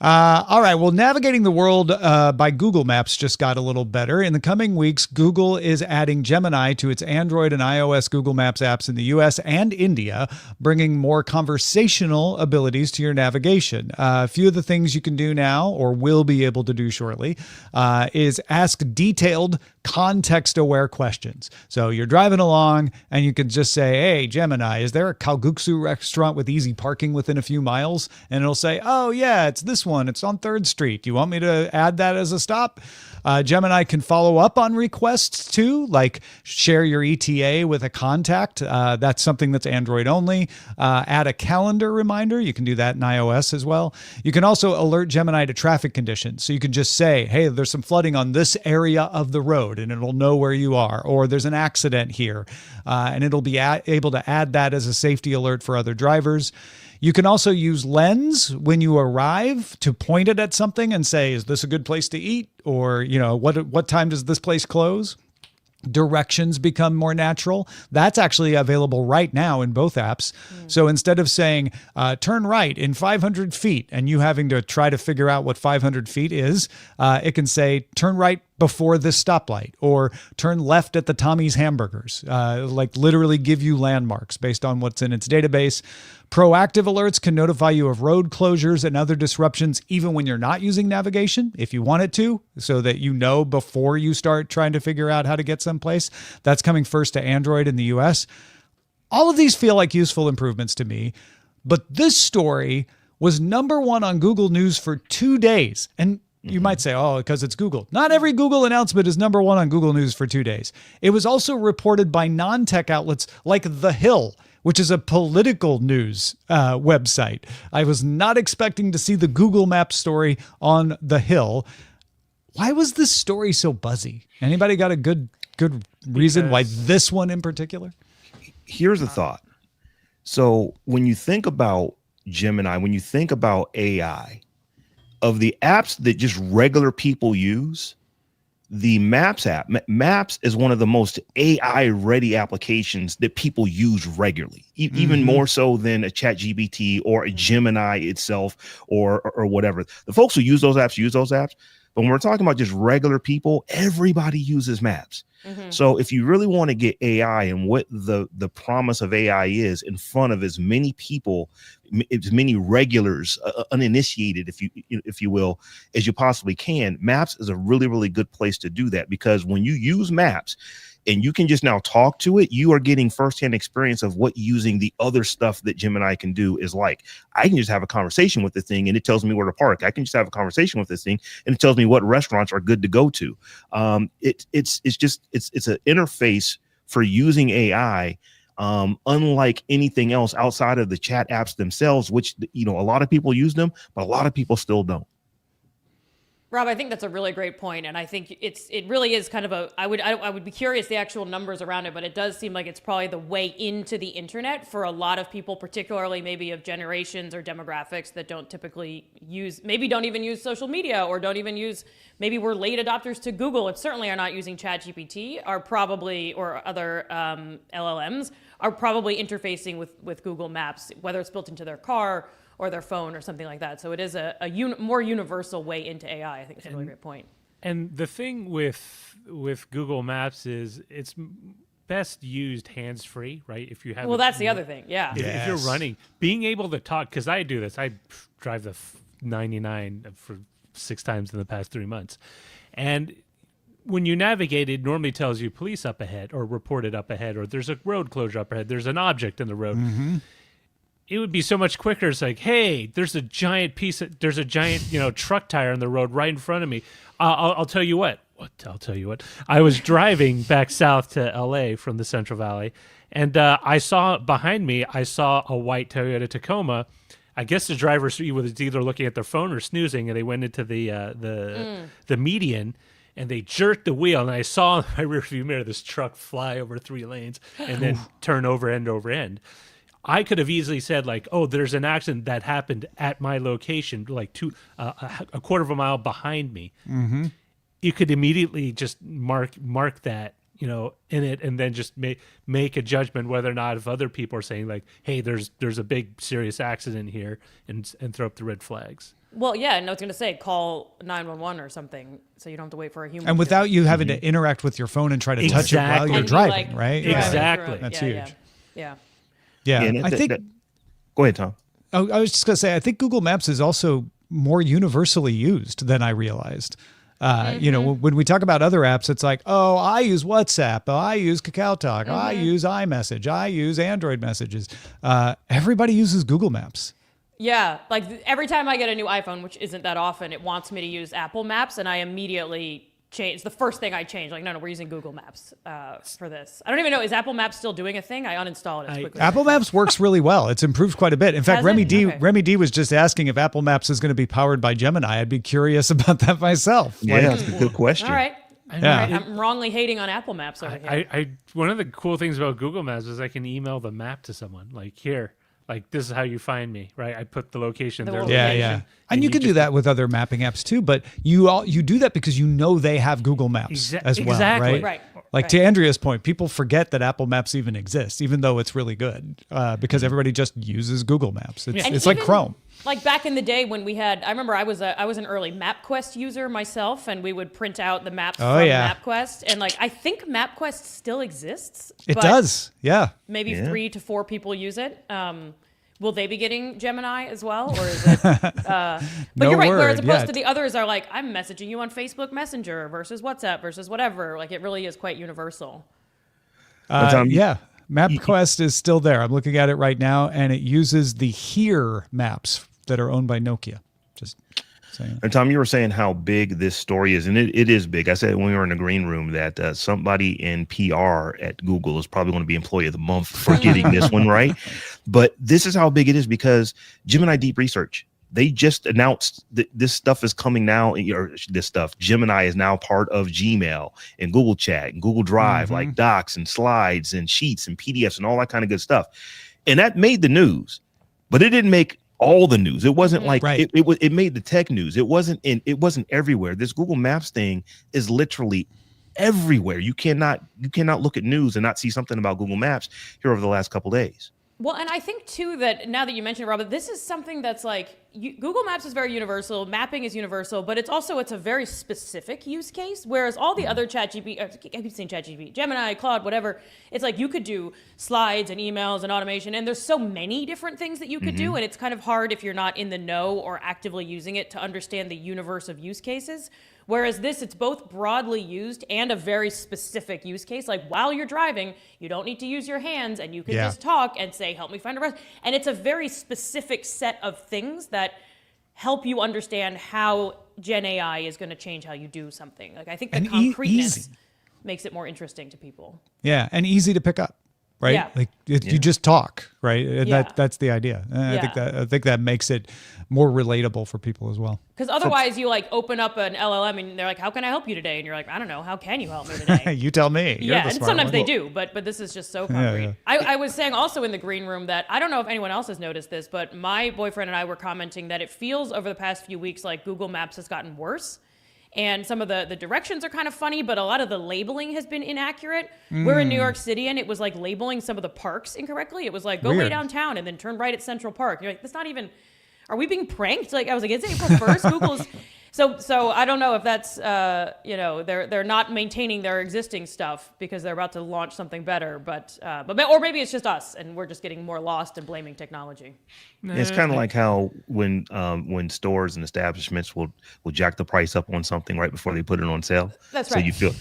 All right. Well, navigating the world by Google Maps just got a little better. In the coming weeks, Google is adding Gemini to its Android and iOS Google Maps apps in the US and India, bringing more conversational abilities to your navigation. A few of the things you can do now, or will be able to do shortly, is ask detailed, context-aware questions. So you're driving along and you can just say, hey, Gemini, is there a kalguksu restaurant with easy parking within a few miles? And it'll say, oh, yeah, it's this one. It's on 3rd Street. Do you want me to add that as a stop? Gemini can follow up on requests too, like share your ETA with a contact. That's something that's Android only. Add a calendar reminder. You can do that in iOS as well. You can also alert Gemini to traffic conditions. So you can just say, hey, there's some flooding on this area of the road, and it'll know where you are. Or there's an accident here, and it'll be able to add that as a safety alert for other drivers. You can also use Lens when you arrive to point it at something and say, is this a good place to eat? Or, you know, what time does this place close? Directions become more natural. That's actually available right now in both apps. So instead of saying, turn right in 500 feet, and you having to try to figure out what 500 feet is, it can say, turn right before this stoplight, or turn left at the Tommy's Hamburgers, like literally give you landmarks based on what's in its database. Proactive alerts can notify you of road closures and other disruptions even when you're not using navigation, if you want it to, so that you know before you start trying to figure out how to get someplace. That's coming first to Android in the US. All of these feel like useful improvements to me, but this story was #1 on Google News for 2 days. And you might say, oh, because it's Google. Not every Google announcement is #1 on Google News for 2 days. It was also reported by non-tech outlets like The Hill, which is a political news website. I was not expecting to see the Google Maps story on The Hill. Why was this story so buzzy? Anybody got a good reason why this one in particular? Here's a thought. So when you think about Gemini, when you think about AI, of the apps that just regular people use, the Maps app, Maps is one of the most AI ready applications that people use regularly, even more so than a ChatGPT or a Gemini itself or whatever. The folks who use those apps. But when we're talking about just regular people, everybody uses Maps. So if you really want to get AI and what the promise of AI is in front of as many people, as many regulars, uninitiated, if you will, as you possibly can, Maps is a really, really good place to do that, because when you use Maps and you can just now talk to it, you are getting firsthand experience of what using the other stuff that Gemini can do is like. I can just have a conversation with the thing and it tells me where to park. I can just have a conversation with this thing and it tells me what restaurants are good to go to. It's an interface for using AI, unlike anything else outside of the chat apps themselves, which, a lot of people use them, but a lot of people still don't. Rob, I think that's a really great point, and I think it really is kind of I would be curious the actual numbers around it, but it does seem like it's probably the way into the internet for a lot of people, particularly maybe of generations or demographics that don't typically don't even use social media, or don't even use, maybe we're late adopters to Google and certainly are not using ChatGPT, are probably, or other LLMs, are probably interfacing with Google Maps, whether it's built into their car or their phone or something like that. So it is a more universal way into AI. I think it's a really great point. And the thing with Google Maps is it's best used hands-free, right? If you have, well, that's the other thing. Yeah. If you're running, being able to talk, because I do this. I drive the 99 for 6 times in the past 3 months, and when you navigate, it normally tells you police up ahead, or reported up ahead, or there's a road closure up ahead. There's an object in the road. It would be so much quicker. It's like, hey, there's a giant truck tire on the road right in front of me. I'll tell you what. I'll tell you what. I was driving back south to LA from the Central Valley, and I saw behind me, a white Toyota Tacoma. I guess the driver was either looking at their phone or snoozing, and they went into the median, and they jerked the wheel, and I saw in my rearview mirror this truck fly over 3 lanes and then turn over end. I could have easily said, like, oh, there's an accident that happened at my location, like a quarter of a mile behind me. You could immediately just mark that, in it, and then just make a judgment whether or not, if other people are saying, like, hey, there's a big serious accident here, and throw up the red flags. Well, yeah, and I was going to say, call 911 or something, so you don't have to wait for a human. And without you having to interact with your phone and try to touch it while you're driving, right? Exactly. That's huge. Yeah. I think. Go ahead, Tom. I was just going to say, I think Google Maps is also more universally used than I realized. When we talk about other apps, it's like, oh, I use WhatsApp, oh, I use KakaoTalk, oh, I use iMessage, I use Android messages. Everybody uses Google Maps. Yeah, like every time I get a new iPhone, which isn't that often, it wants me to use Apple Maps, and I immediately change. The first thing I change, like, no, we're using Google Maps for this. I don't even know, is Apple Maps still doing a thing? I uninstalled it as quickly. Apple Maps works really well. It's improved quite a bit. In fact, Remy D was just asking if Apple Maps is going to be powered by Gemini. I'd be curious about that myself. Yeah, that's a good question. All right. I'm wrongly hating on Apple Maps over here. One of the cool things about Google Maps is I can email the map to someone, like, here. Like, this is how you find me, right? I put the location, their location. Yeah. And you can do that with other mapping apps too, but you do that because they have Google Maps as well, right? Like, to Andrea's point, people forget that Apple Maps even exists, even though it's really good, because everybody just uses Google Maps. It's like Chrome. Like back in the day when we had, I remember I was an early MapQuest user myself, and we would print out the maps from MapQuest, and like I think MapQuest still exists. It does, yeah. Maybe 3 to 4 people use it. Will they be getting Gemini as well, or is it? But you're right. Whereas opposed to the others are like, I'm messaging you on Facebook Messenger versus WhatsApp versus whatever. Like, it really is quite universal. MapQuest is still there. I'm looking at it right now, and it uses the Here maps that are owned by Nokia. Just saying. And Tom, you were saying how big this story is, and it is big. I said when we were in the green room that somebody in PR at Google is probably going to be Employee of the Month for getting this one right. But this is how big it is because Gemini Deep Research, they just announced that this stuff is coming now. Gemini is now part of Gmail and Google Chat and Google Drive, like docs and slides and sheets and PDFs and all that kind of good stuff. and that made the news, but it didn't make all the news. It wasn't like it made the tech news. It wasn't everywhere. This Google Maps thing is literally everywhere. You cannot look at news and not see something about Google Maps here over the last couple days. Well, and I think too that now that you mentioned it, Rob, this is something that's like Google Maps is very universal, mapping is universal, but it's a very specific use case. Whereas all the other ChatGPT, Gemini, Claude, whatever, it's like you could do slides and emails and automation, and there's so many different things that you could do, and it's kind of hard if you're not in the know or actively using it to understand the universe of use cases. Whereas this, it's both broadly used and a very specific use case. Like while you're driving, you don't need to use your hands and you can just talk and say, help me find a restaurant. And it's a very specific set of things that help you understand how Gen AI is going to change how you do something. Like I think the concreteness makes it more interesting to people. Yeah, and easy to pick up. Right? Yeah. Like you just talk, right? And that's the idea. I think that makes it more relatable for people as well. Because otherwise you like open up an LLM and they're like, how can I help you today? And you're like, I don't know, how can you help me today? You tell me. You're the and smart sometimes one. they do, but this is just so concrete. Yeah. I was saying also in the green room that I don't know if anyone else has noticed this, but my boyfriend and I were commenting that it feels over the past few weeks like Google Maps has gotten worse. And some of the directions are kind of funny, but a lot of the labeling has been inaccurate. We're in New York City, and it was like labeling some of the parks incorrectly. It was like, go way downtown and then turn right at Central Park. And you're like, that's not even, are we being pranked? Like, I was like, is it April 1st? Google's, so I don't know if that's, they're not maintaining their existing stuff because they're about to launch something better, but or maybe it's just us and we're just getting more lost and blaming technology. It's kind of like how when stores and establishments will jack the price up on something right before they put it on sale. That's right. So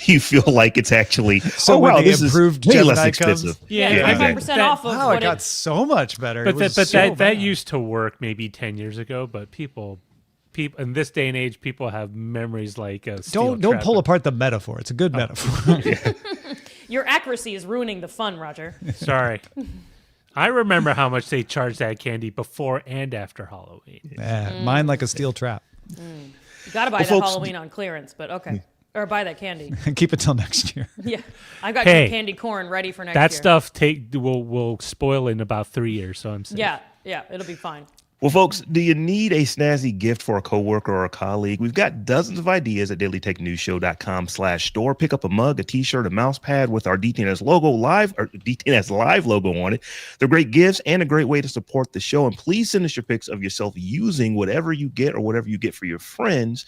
you feel like it's actually this improved is way less Gemini expensive. Yeah, 5% off of it got so much better. But that used to work maybe 10 years ago, but people in this day and age, people have memories like a steel don't trap. pull apart the metaphor. It's a good metaphor. Your accuracy is ruining the fun, Roger. Sorry. I remember how much they charged that candy before and after Halloween. Yeah, mine like a steel trap. You got to buy that Halloween on clearance, but okay. Or buy that candy. And keep it till next year. Yeah. I've got candy corn ready for next year. That stuff will spoil in about 3 years, so I'm safe. Yeah, it'll be fine. Well, folks, do you need a snazzy gift for a coworker or a colleague? We've got dozens of ideas at dailytechnewsshow.com/store. Pick up a mug, a t-shirt, a mouse pad with our DTNS DTNS Live logo on it. They're great gifts and a great way to support the show. And please send us your pics of yourself using whatever you get or whatever you get for your friends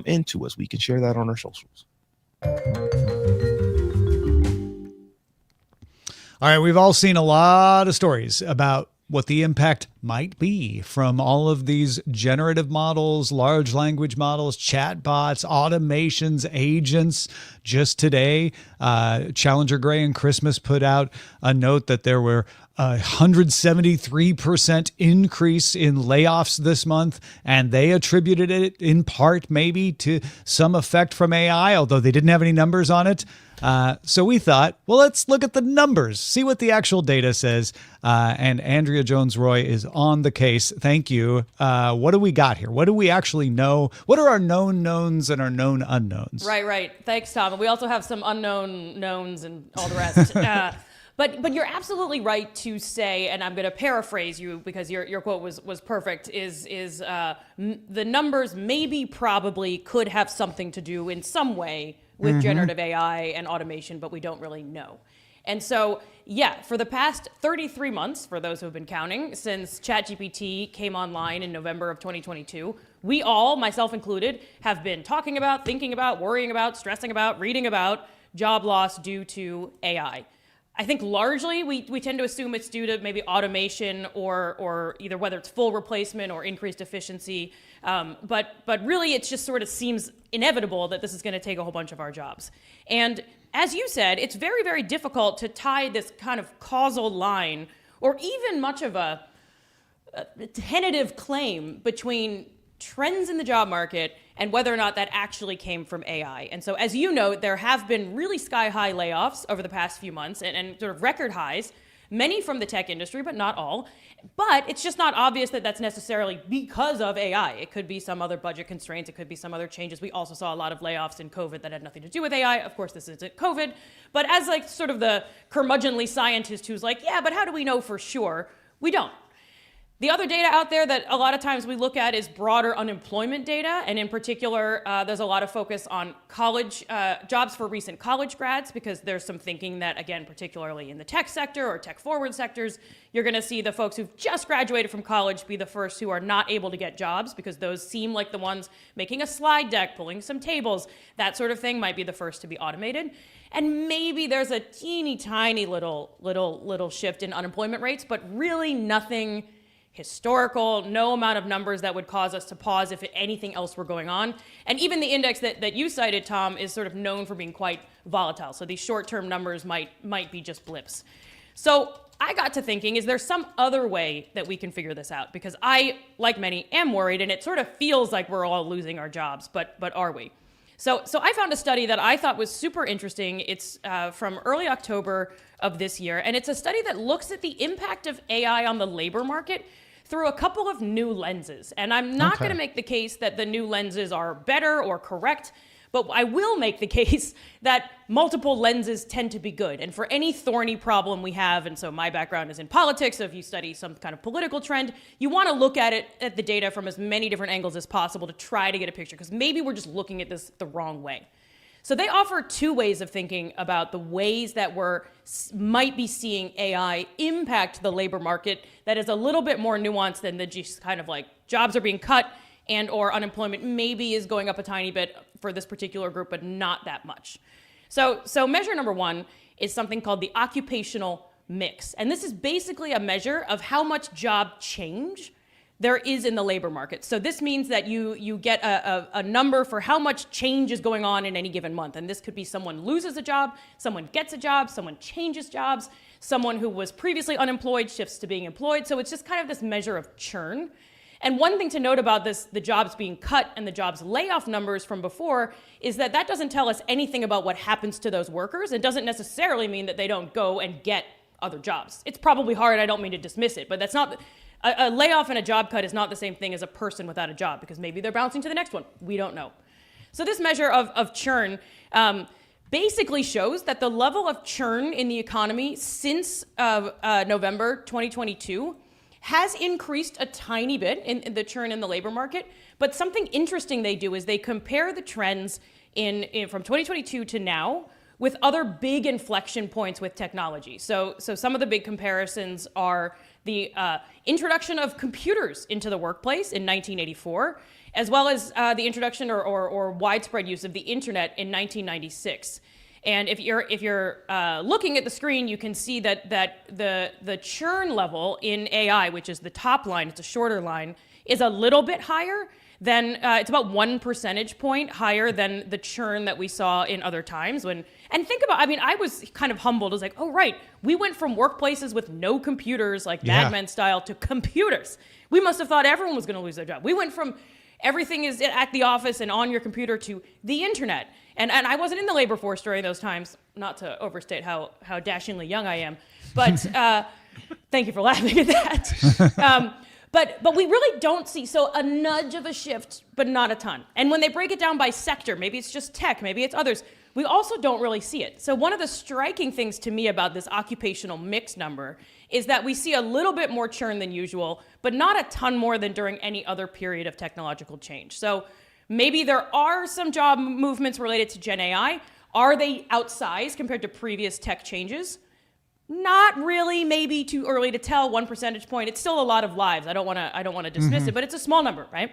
into us. We can share that on our socials. All right, we've all seen a lot of stories about what the impact might be from all of these generative models, large language models, chatbots, automations, agents. Just today, Challenger Gray and Christmas put out a note that there were 173% increase in layoffs this month, and they attributed it in part maybe to some effect from AI, although they didn't have any numbers on it. So we thought, well, let's look at the numbers, see what the actual data says. And Andrea Jones-Rooy is on the case. Thank you. What do we got here? What do we actually know? What are our known knowns and our known unknowns? Right. Thanks, Tom. And we also have some unknown knowns and all the rest. But you're absolutely right to say, and I'm going to paraphrase you because your quote was perfect, is the numbers maybe probably could have something to do in some way with generative AI and automation, but we don't really know. And so, for the past 33 months, for those who have been counting, since ChatGPT came online in November of 2022, we all, myself included, have been talking about, thinking about, worrying about, stressing about, reading about job loss due to AI. I think largely we tend to assume it's due to maybe automation or either whether it's full replacement or increased efficiency. But really it just sort of seems inevitable that this is going to take a whole bunch of our jobs. And as you said, it's very, very difficult to tie this kind of causal line or even much of a tentative claim between trends in the job market and whether or not that actually came from AI. And so, as you know, there have been really sky-high layoffs over the past few months and sort of record highs. many from the tech industry, but not all. But it's just not obvious that that's necessarily because of AI. It could be some other budget constraints. It could be some other changes. We also saw a lot of layoffs in COVID that had nothing to do with AI. Of course, this isn't COVID. But as like sort of the curmudgeonly scientist who's like, yeah, but how do we know for sure? We don't. The other data out there that a lot of times we look at is broader unemployment data. And in particular, there's a lot of focus on college jobs for recent college grads, because there's some thinking that, again, particularly in the tech sector or tech forward sectors, you're going to see the folks who've just graduated from college be the first who are not able to get jobs, because those seem like the ones making a slide deck, pulling some tables, that sort of thing might be the first to be automated. And maybe there's a teeny tiny little shift in unemployment rates, but really nothing historical, no amount of numbers that would cause us to pause if anything else were going on. And even the index that you cited, Tom, is sort of known for being quite volatile. So these short-term numbers might be just blips. So I got to thinking, is there some other way that we can figure this out? Because I, like many, am worried, and it sort of feels like we're all losing our jobs, but are we? So I found a study that I thought was super interesting. It's from early October of this year, and it's a study that looks at the impact of AI on the labor market through a couple of new lenses. And I'm not going to make the case that the new lenses are better or correct, but I will make the case that multiple lenses tend to be good. And for any thorny problem we have, and so my background is in politics, so if you study some kind of political trend, you want to look at the data from as many different angles as possible to try to get a picture, because maybe we're just looking at this the wrong way. So they offer two ways of thinking about the ways that might be seeing AI impact the labor market that is a little bit more nuanced than the just kind of like jobs are being cut and or unemployment maybe is going up a tiny bit for this particular group, but not that much. So measure number one is something called the occupational mix. And this is basically a measure of how much job change there is in the labor market. So this means that you get a number for how much change is going on in any given month. And this could be someone loses a job, someone gets a job, someone changes jobs, someone who was previously unemployed shifts to being employed. So it's just kind of this measure of churn. And one thing to note about this, the jobs being cut and the jobs layoff numbers from before, is that doesn't tell us anything about what happens to those workers. It doesn't necessarily mean that they don't go and get other jobs. It's probably hard, I don't mean to dismiss it, but that's not... A layoff and a job cut is not the same thing as a person without a job, because maybe they're bouncing to the next one. We don't know. So this measure of churn basically shows that the level of churn in the economy since November 2022 has increased a tiny bit in the churn in the labor market. But something interesting they do is they compare the trends from 2022 to now with other big inflection points with technology. So some of the big comparisons are the introduction of computers into the workplace in 1984, as well as the introduction or widespread use of the internet in 1996. And if you're looking at the screen, you can see that the churn level in AI, which is the top line, it's a shorter line, is a little bit higher than it's about 1 percentage point higher than the churn that we saw in other times. And think about, I mean, I was kind of humbled. I was like, oh, right, we went from workplaces with no computers, like Mad Men style, to computers. We must have thought everyone was going to lose their job. We went from everything is at the office and on your computer to the internet. And I wasn't in the labor force during those times, not to overstate how dashingly young I am, but thank you for laughing at that. But we really don't see, so a nudge of a shift, but not a ton. And when they break it down by sector, maybe it's just tech, maybe it's others, we also don't really see it. So one of the striking things to me about this occupational mix number is that we see a little bit more churn than usual, but not a ton more than during any other period of technological change. So maybe there are some job movements related to Gen AI. Are they outsized compared to previous tech changes? Not really, maybe too early to tell, 1 percentage point. It's still a lot of lives. I don't want to dismiss it, but it's a small number, right?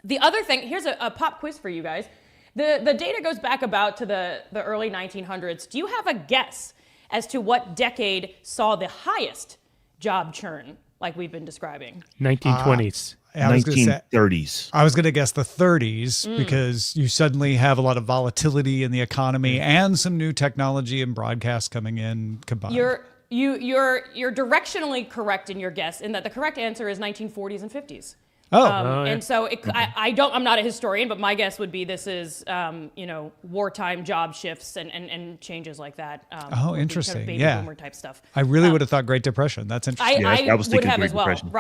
The other thing, here's a pop quiz for you guys. The data goes back about to the early 1900s. Do you have a guess as to what decade saw the highest job churn, like we've been describing? 1920s. 1930s. I was going to guess the 30s because you suddenly have a lot of volatility in the economy and some new technology and broadcast coming in combined. You're directionally correct in your guess, in that the correct answer is 1940s and 50s. And so I'm not a historian, but my guess would be this is, wartime job shifts and changes like that. Interesting. Kind of baby boomer type stuff. I really would have thought Great Depression. That's interesting. I was would thinking have Great as well. Depression.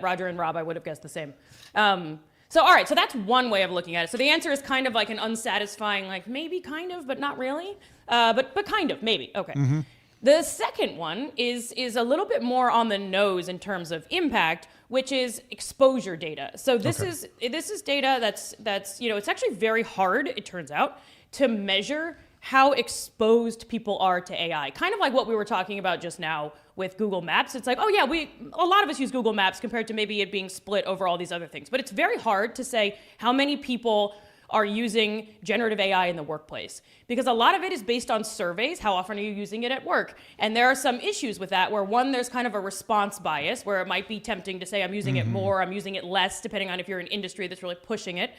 Roger and Rob, I would have guessed the same. So all right, so that's one way of looking at it. So the answer is kind of like an unsatisfying, like maybe kind of, but not really, but kind of, maybe. Okay. Mm-hmm. The second one is a little bit more on the nose in terms of impact, which is exposure data. So this is data that's it's actually very hard, it turns out, to measure how exposed people are to AI. Kind of like what we were talking about just now with Google Maps. It's like, oh yeah, a lot of us use Google Maps compared to maybe it being split over all these other things. But it's very hard to say how many people are using generative AI in the workplace, because a lot of it is based on surveys. How often are you using it at work? And there are some issues with that where, one, there's kind of a response bias where it might be tempting to say I'm using it more, I'm using it less, depending on if you're an industry that's really pushing it.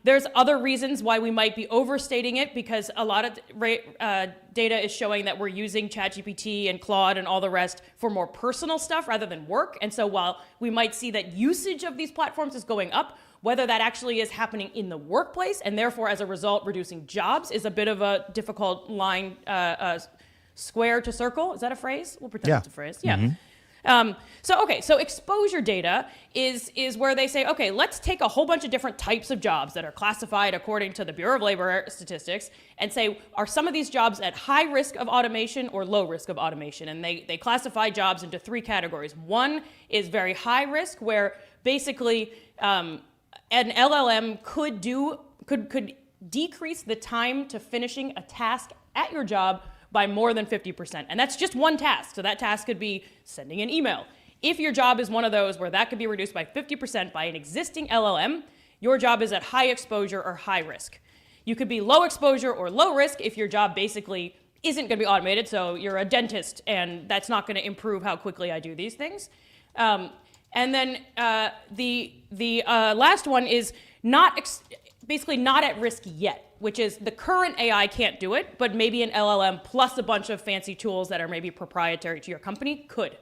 There's other reasons why we might be overstating it, because a lot of data is showing that we're using ChatGPT and Claude and all the rest for more personal stuff rather than work. And so while we might see that usage of these platforms is going up, whether that actually is happening in the workplace and therefore as a result reducing jobs is a bit of a difficult line, square to circle. Is that a phrase? We'll pretend it's a phrase. Yeah. Mm-hmm. So exposure data is where they say, okay, let's take a whole bunch of different types of jobs that are classified according to the Bureau of Labor Statistics and say, are some of these jobs at high risk of automation or low risk of automation? And they classify jobs into three categories. One is very high risk, where basically an LLM could decrease the time to finishing a task at your job by more than 50%. And that's just one task. So that task could be sending an email. If your job is one of those where that could be reduced by 50% by an existing LLM, your job is at high exposure or high risk. You could be low exposure or low risk if your job basically isn't going to be automated. So you're a dentist and that's not going to improve how quickly I do these things. And then the last one is basically not at risk yet, which is the current AI can't do it, but maybe an LLM plus a bunch of fancy tools that are maybe proprietary to your company could.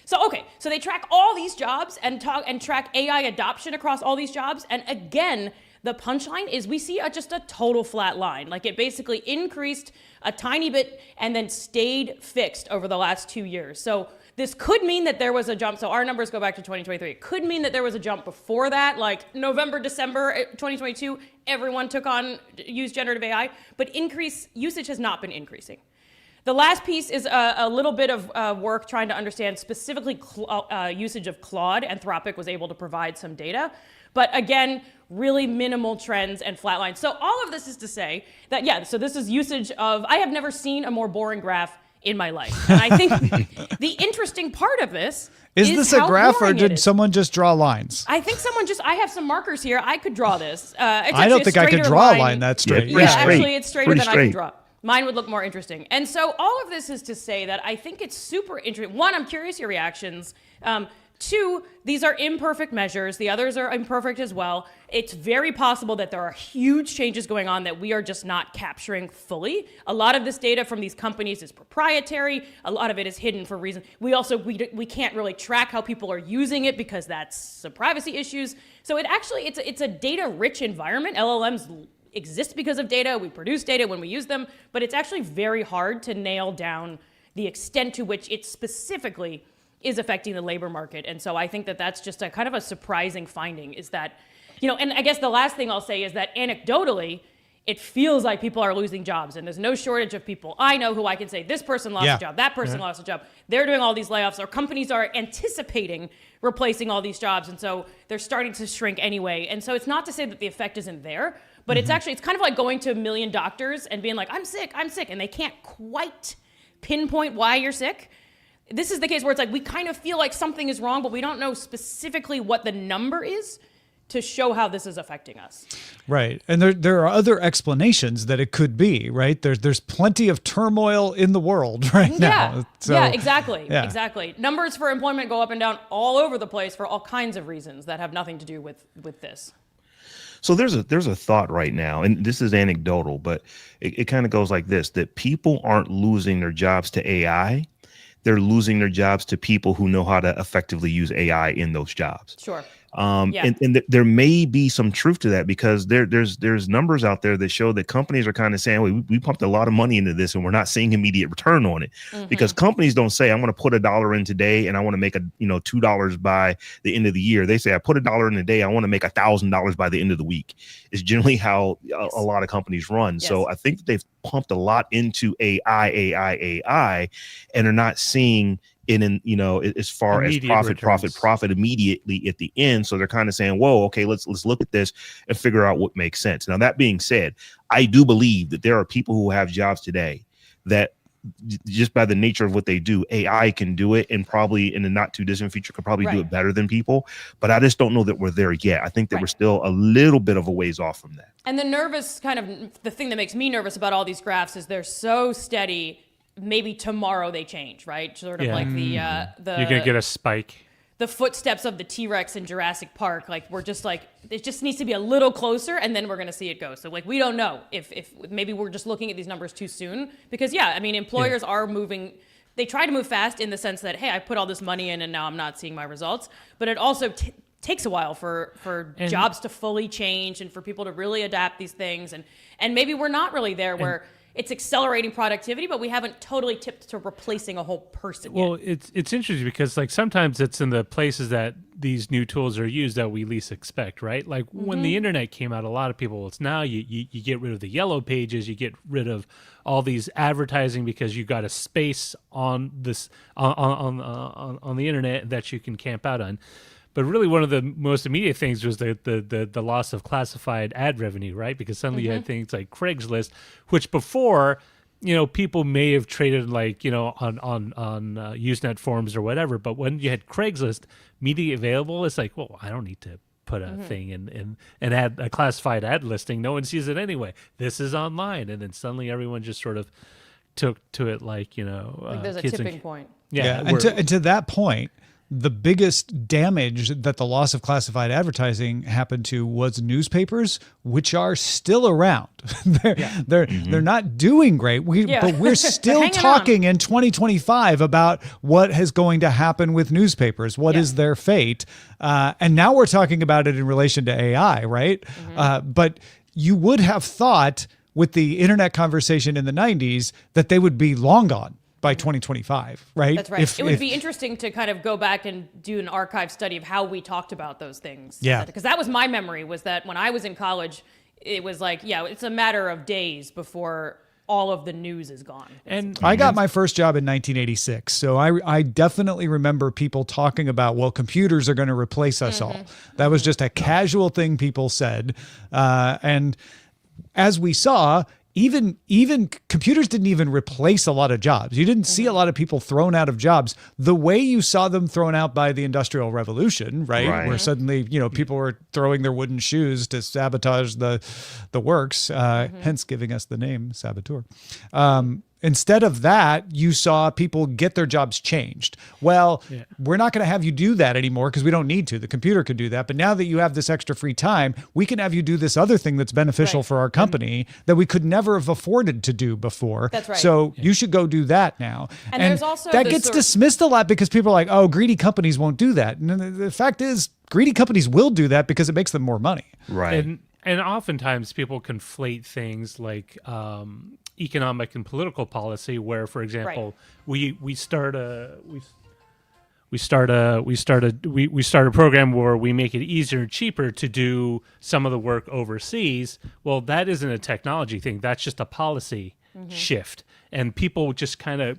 So they track all these jobs and track AI adoption across all these jobs. And again, the punchline is we see just a total flat line. Like it basically increased a tiny bit and then stayed fixed over the last 2 years. So this could mean that there was a jump. So our numbers go back to 2023. It could mean that there was a jump before that, like November, December 2022, everyone used generative AI, but usage has not been increasing. The last piece is a little bit of work trying to understand specifically usage of Claude. Anthropic was able to provide some data, but again, really minimal trends and flat lines. So all of this is to say that, so this is usage of, I have never seen a more boring graph in my life. And I think the interesting part of this is this a graph or did someone just draw lines? I think I have some markers here. I could draw this. I don't think I could draw a line that straight. Yeah, actually it's straighter than I can draw. Mine would look more interesting. And so all of this is to say that I think it's super interesting. One, I'm curious your reactions. Two, these are imperfect measures. The others are imperfect as well. It's very possible that there are huge changes going on that we are just not capturing fully. A lot of this data from these companies is proprietary. A lot of it is hidden for reasons. We can't really track how people are using it because that's some privacy issues. So it's a data-rich environment. LLMs exist because of data. We produce data when we use them, but it's actually very hard to nail down the extent to which it specifically is affecting the labor market. And so I think that that's just a kind of a surprising finding is that, and I guess the last thing I'll say is that anecdotally, it feels like people are losing jobs and there's no shortage of people I know who I can say, this person lost a job, that person lost a job. They're doing all these layoffs, or companies are anticipating replacing all these jobs. And so they're starting to shrink anyway. And so it's not to say that the effect isn't there, but it's kind of like going to a million doctors and being like, I'm sick, and they can't quite pinpoint why you're sick. This is the case where it's like we kind of feel like something is wrong, but we don't know specifically what the number is to show how this is affecting us. Right. And there are other explanations that it could be, right? There's plenty of turmoil in the world right now. So, exactly. Exactly. Numbers for employment go up and down all over the place for all kinds of reasons that have nothing to do with this. So there's a thought right now, and this is anecdotal, but it kind of goes like this, that people aren't losing their jobs to AI. they're losing their jobs to people who know how to effectively use AI in those jobs. Sure. And there may be some truth to that, because there's numbers out there that show that companies are kind of saying, well, we pumped a lot of money into this and we're not seeing immediate return on it. Because companies don't say, I'm going to put $1 in today and I want to make $2 by the end of the year. They say, I put $1 in a day, I want to make $1,000 by the end of the week. It's generally how a lot of companies run. Yes. So I think that they've pumped a lot into AI, and are not seeing as far as profit immediately at the end. So they're kind of saying, whoa, okay, let's look at this and figure out what makes sense. Now, that being said, I do believe that there are people who have jobs today that just by the nature of what they do, AI can do it, and probably in the not too distant future could probably do it better than people. But I just don't know that we're there yet. I think that we're still a little bit of a ways off from that. And the thing that makes me nervous about all these graphs is they're so steady. Maybe tomorrow they change, right? Sort of like the you're gonna get a spike. The footsteps of the T-Rex in Jurassic Park. Like, we're just like, it just needs to be a little closer, and then we're gonna see it go. So like, we don't know if maybe we're just looking at these numbers too soon, because employers are moving. They try to move fast in the sense that, hey, I put all this money in and now I'm not seeing my results. But it also takes a while for jobs to fully change and for people to really adapt these things, and maybe we're not really there where it's accelerating productivity, but we haven't totally tipped to replacing a whole person yet. Well, it's interesting because like sometimes it's in the places that these new tools are used that we least expect, right? Like when the internet came out, a lot of people, it's now you get rid of the yellow pages, you get rid of all these advertising because you got a space on this on the internet that you can camp out on. But really, one of the most immediate things was the loss of classified ad revenue, right? Because suddenly you had things like Craigslist, which before, people may have traded like, on Usenet forums or whatever. But when you had Craigslist immediately available, it's like, well, I don't need to put a thing in and add a classified ad listing. No one sees it anyway. This is online, and then suddenly everyone just sort of took to it like there's a tipping point. Yeah. And to that point, the biggest damage that the loss of classified advertising happened to was newspapers, which are still around. They're not doing great. But we're still talking in 2025 about what is going to happen with newspapers. What is their fate? And now we're talking about it in relation to AI, right? But you would have thought with the internet conversation in the 90s that they would be long gone by 2025, right? That's right. It would be interesting to kind of go back and do an archive study of how we talked about those things. Yeah. Because that was my memory, was that when I was in college, it was like, it's a matter of days before all of the news is gone. And I got my first job in 1986. So I definitely remember people talking about, well, computers are going to replace us all. That was just a casual thing people said. And as we saw, even computers didn't even replace a lot of jobs. You didn't see a lot of people thrown out of jobs the way you saw them thrown out by the Industrial Revolution, right? Where suddenly, people were throwing their wooden shoes to sabotage the works, hence giving us the name Saboteur. Instead of that, you saw people get their jobs changed. Well, we're not going to have you do that anymore because we don't need to. The computer can do that. But now that you have this extra free time, we can have you do this other thing that's beneficial for our company that we could never have afforded to do before. That's right. So you should go do that now. And there's also that gets dismissed a lot because people are like, oh, greedy companies won't do that. And the fact is, greedy companies will do that because it makes them more money. Right. And oftentimes people conflate things like economic and political policy, where, for example, we start a program where we make it easier and cheaper to do some of the work overseas. Well, that isn't a technology thing. That's just a policy shift, and people just kind of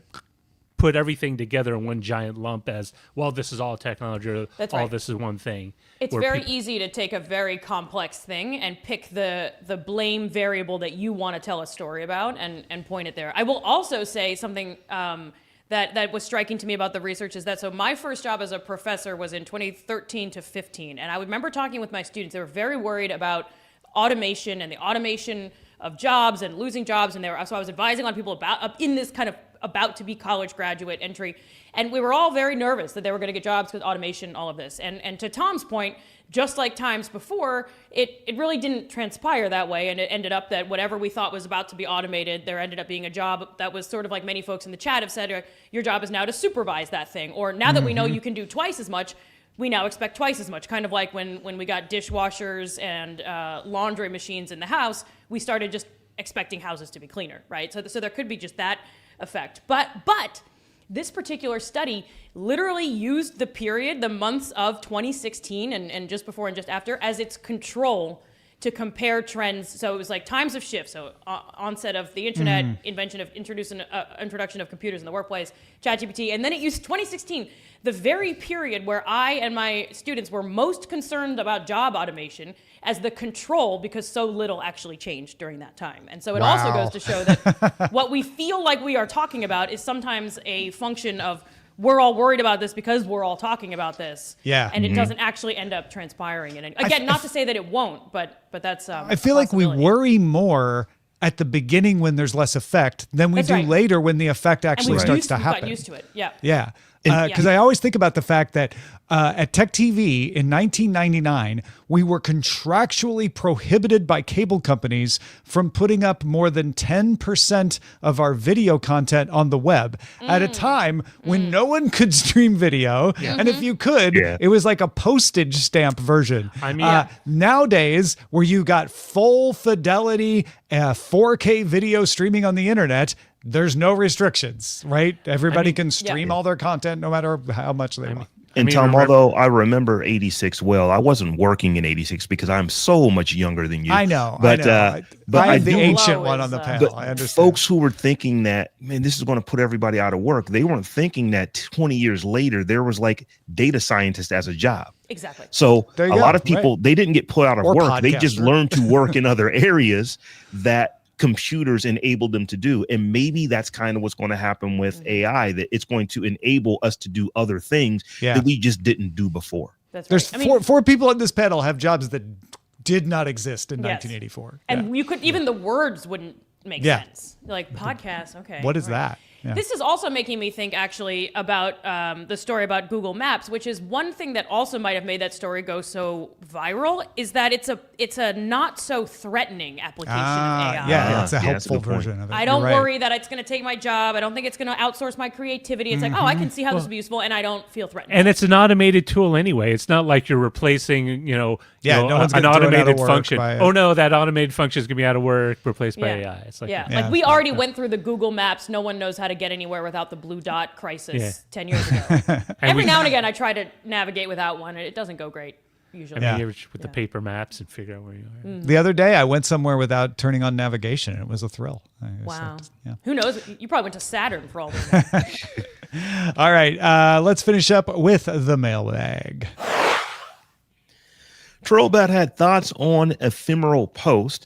put everything together in one giant lump as, well, this is all technology, or this is one thing. It's very easy to take a very complex thing and pick the blame variable that you want to tell a story about and point it there. I will also say something that was striking to me about the research is that, so my first job as a professor was in 2013 to 15, and I remember talking with my students. They were very worried about automation and the automation of jobs and losing jobs, and so I was advising on people about in this kind of about to be college graduate entry. And we were all very nervous that they were going to get jobs with automation, all of this. And to Tom's point, just like times before, it really didn't transpire that way. And it ended up that whatever we thought was about to be automated, there ended up being a job that was sort of like many folks in the chat have said, your job is now to supervise that thing. Or now that we know you can do twice as much, we now expect twice as much. Kind of like when we got dishwashers and laundry machines in the house, we started just expecting houses to be cleaner, right? So there could be just that effect. But this particular study literally used the months of 2016 and just before and just after as its control to compare trends. So it was like times of shift. So onset of the internet, introduction of computers in the workplace, ChatGPT, and then it used 2016, the very period where I and my students were most concerned about job automation, as the control, because so little actually changed during that time. And so it also goes to show that what we feel like we are talking about is sometimes a function of we're all worried about this because we're all talking about this. Yeah. And it doesn't actually end up transpiring. And again, not to say that it won't, but that's I feel like we worry more at the beginning when there's less effect than we do later when the effect actually starts to happen. We've got used to it. Yeah. Yeah. Because I always think about the fact that at Tech TV in 1999, we were contractually prohibited by cable companies from putting up more than 10% of our video content on the web at a time when no one could stream video. And if you could, it was like a postage stamp version. I mean, nowadays, where you got full fidelity 4K video streaming on the internet, there's no restrictions, right? Everybody can stream all their content no matter how much they want. And Tom, although I remember 86 well, I wasn't working in 86 because I'm so much younger than you. I know. But I'm the ancient one on the panel. I understand. Folks who were thinking that, man, this is going to put everybody out of work, they weren't thinking that 20 years later, there was like data scientist as a job. Exactly. So a lot of people, they didn't get put out of work. They just learned to work in other areas that computers enabled them to do. And maybe that's kind of what's going to happen with AI, that it's going to enable us to do other things that we just didn't do before. That's right. There's four people on this panel have jobs that did not exist in 1984. And you could, even the words wouldn't make sense. Like podcast, okay. What is that? Yeah. This is also making me think actually about the story about Google Maps, which is one thing that also might have made that story go so viral, is that it's a not so threatening application of AI. Yeah, it's a helpful version of it. I don't worry that it's going to take my job. I don't think it's going to outsource my creativity. It's like, I can see how this would be useful, and I don't feel threatened. And it's an automated tool anyway. It's not like you're replacing, no one's an automated function. Oh no, that automated function is going to be out of work, replaced by AI. It's like, like we already went through the Google Maps. No one knows how to get anywhere without the blue dot crisis 10 years ago. Every now and again, I try to navigate without one, and it doesn't go great usually. With the paper maps and figure out where you are. The other day, I went somewhere without turning on navigation, and it was a thrill. Wow. Who knows? You probably went to Saturn for all we know. All right, let's finish up with the mailbag. Trollbat had thoughts on ephemeral post.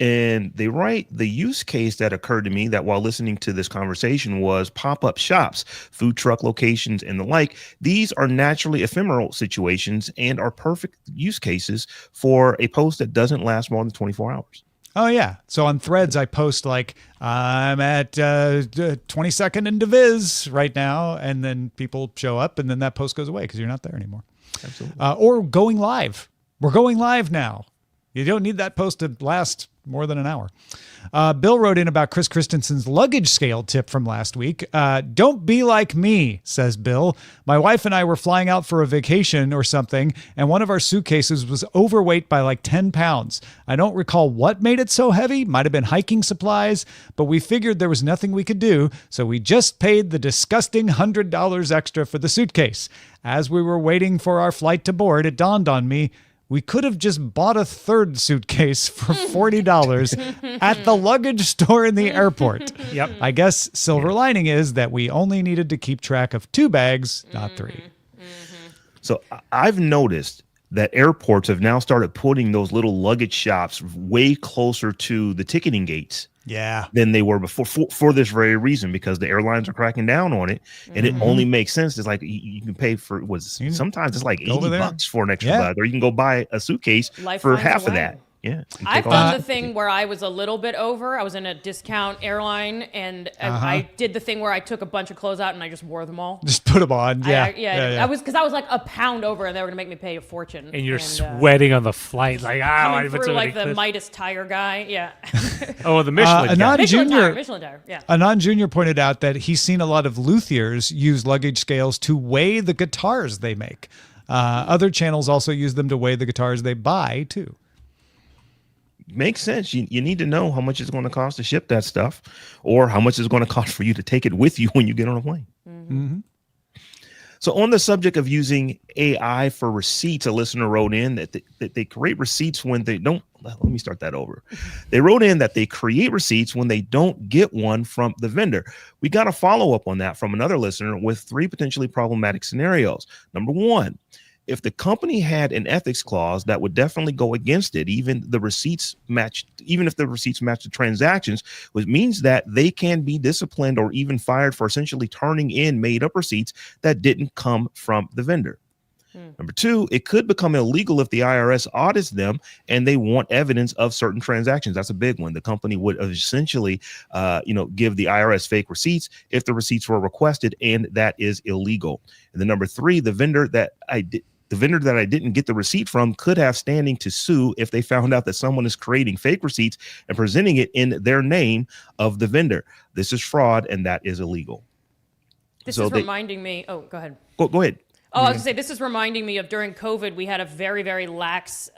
And they write, the use case that occurred to me that while listening to this conversation was pop-up shops, food truck locations, and the like. These are naturally ephemeral situations and are perfect use cases for a post that doesn't last more than 24 hours. Oh, yeah. So on Threads, I post like, I'm at 22nd and Diviz right now. And then people show up and then that post goes away because you're not there anymore. Absolutely. Or going live. We're going live now. You don't need that post to last more than an hour. Bill wrote in about Chris Christensen's luggage scale tip from last week. Don't be like me, says Bill. My wife and I were flying out for a vacation or something, and one of our suitcases was overweight by like 10 pounds. I don't recall what made it so heavy. Might have been hiking supplies, but we figured there was nothing we could do, so we just paid the disgusting $100 extra for the suitcase. As we were waiting for our flight to board, it dawned on me, we could have just bought a third suitcase for $40 at the luggage store in the airport. Yep. I guess silver lining is that we only needed to keep track of 2 bags, not 3. So I've noticed that airports have now started putting those little luggage shops way closer to the ticketing gates. Yeah. Than they were before for this very reason, because the airlines are cracking down on it, and it only makes sense. It's like you can pay for sometimes it's like $80 for an extra bag, or you can go buy a suitcase for half of that. Yeah. I've done the thing where I was a little bit over. I was in a discount airline, and I did the thing where I took a bunch of clothes out and I just wore them all. Just put them on. Yeah. I was like a pound over, and they were going to make me pay a fortune. And you're sweating on the flight, like, coming through like the Midas tire guy. Yeah. Oh, the Michelin guy. Michelin tire. Yeah. Anand Jr. pointed out that he's seen a lot of luthiers use luggage scales to weigh the guitars they make. Other channels also use them to weigh the guitars they buy too. Makes sense. You need to know how much it's going to cost to ship that stuff, or how much it's going to cost for you to take it with you when you get on a plane. Mm-hmm. So on the subject of using AI for receipts, a listener wrote in that they create receipts when they don't. Let me start that over. They wrote in that they create receipts when they don't get one from the vendor. We got a follow up on that from another listener with 3 potentially problematic scenarios. Number 1, if the company had an ethics clause that would definitely go against it, even if the receipts match the transactions, which means that they can be disciplined or even fired for essentially turning in made up receipts that didn't come from the vendor. Number 2, it could become illegal if the IRS audits them and they want evidence of certain transactions. That's a big one. The company would essentially, give the IRS fake receipts if the receipts were requested, and that is illegal. And then number 3, the vendor that I didn't get the receipt from could have standing to sue if they found out that someone is creating fake receipts and presenting it in their name of the vendor. This is fraud, and that is illegal. This is reminding me. Oh, go ahead. Go ahead. Oh, I was going to say, this is reminding me of during COVID, we had a very, very lax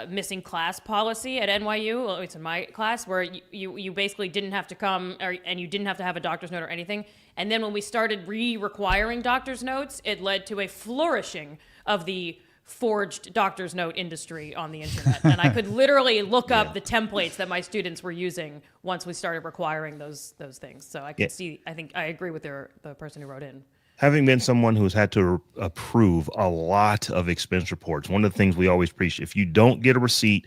missing class policy at NYU. Well, it's in my class, where you basically didn't have to come and you didn't have to have a doctor's note or anything. And then when we started requiring doctor's notes, it led to a flourishing of the forged doctor's note industry on the internet. And I could literally look up the templates that my students were using once we started requiring those things. So I could see, I think I agree with the person who wrote in. Having been someone who's had to approve a lot of expense reports, one of the things we always preach, if you don't get a receipt,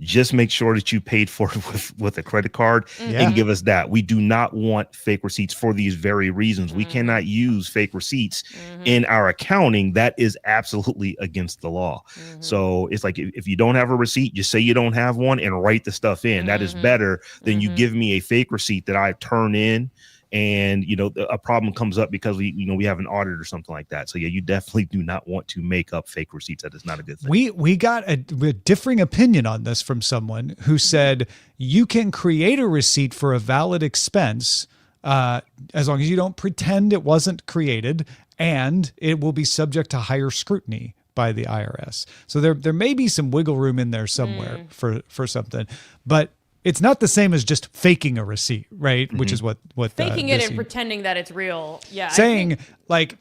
just make sure that you paid for it with a credit card and give us that. We do not want fake receipts for these very reasons. We cannot use fake receipts in our accounting. That is absolutely against the law. So it's like, if you don't have a receipt, just say you don't have one and write the stuff in. That is better than you give me a fake receipt that I turn in, and a problem comes up because we have an audit or something like that. So yeah, you definitely do not want to make up fake receipts. That is not a good thing. We got a differing opinion on this from someone who said you can create a receipt for a valid expense as long as you don't pretend it wasn't created, and it will be subject to higher scrutiny by the IRS. So there may be some wiggle room in there somewhere for something, but it's not the same as just faking a receipt, right? Which is what faking it and pretending that it's real. Yeah. Saying I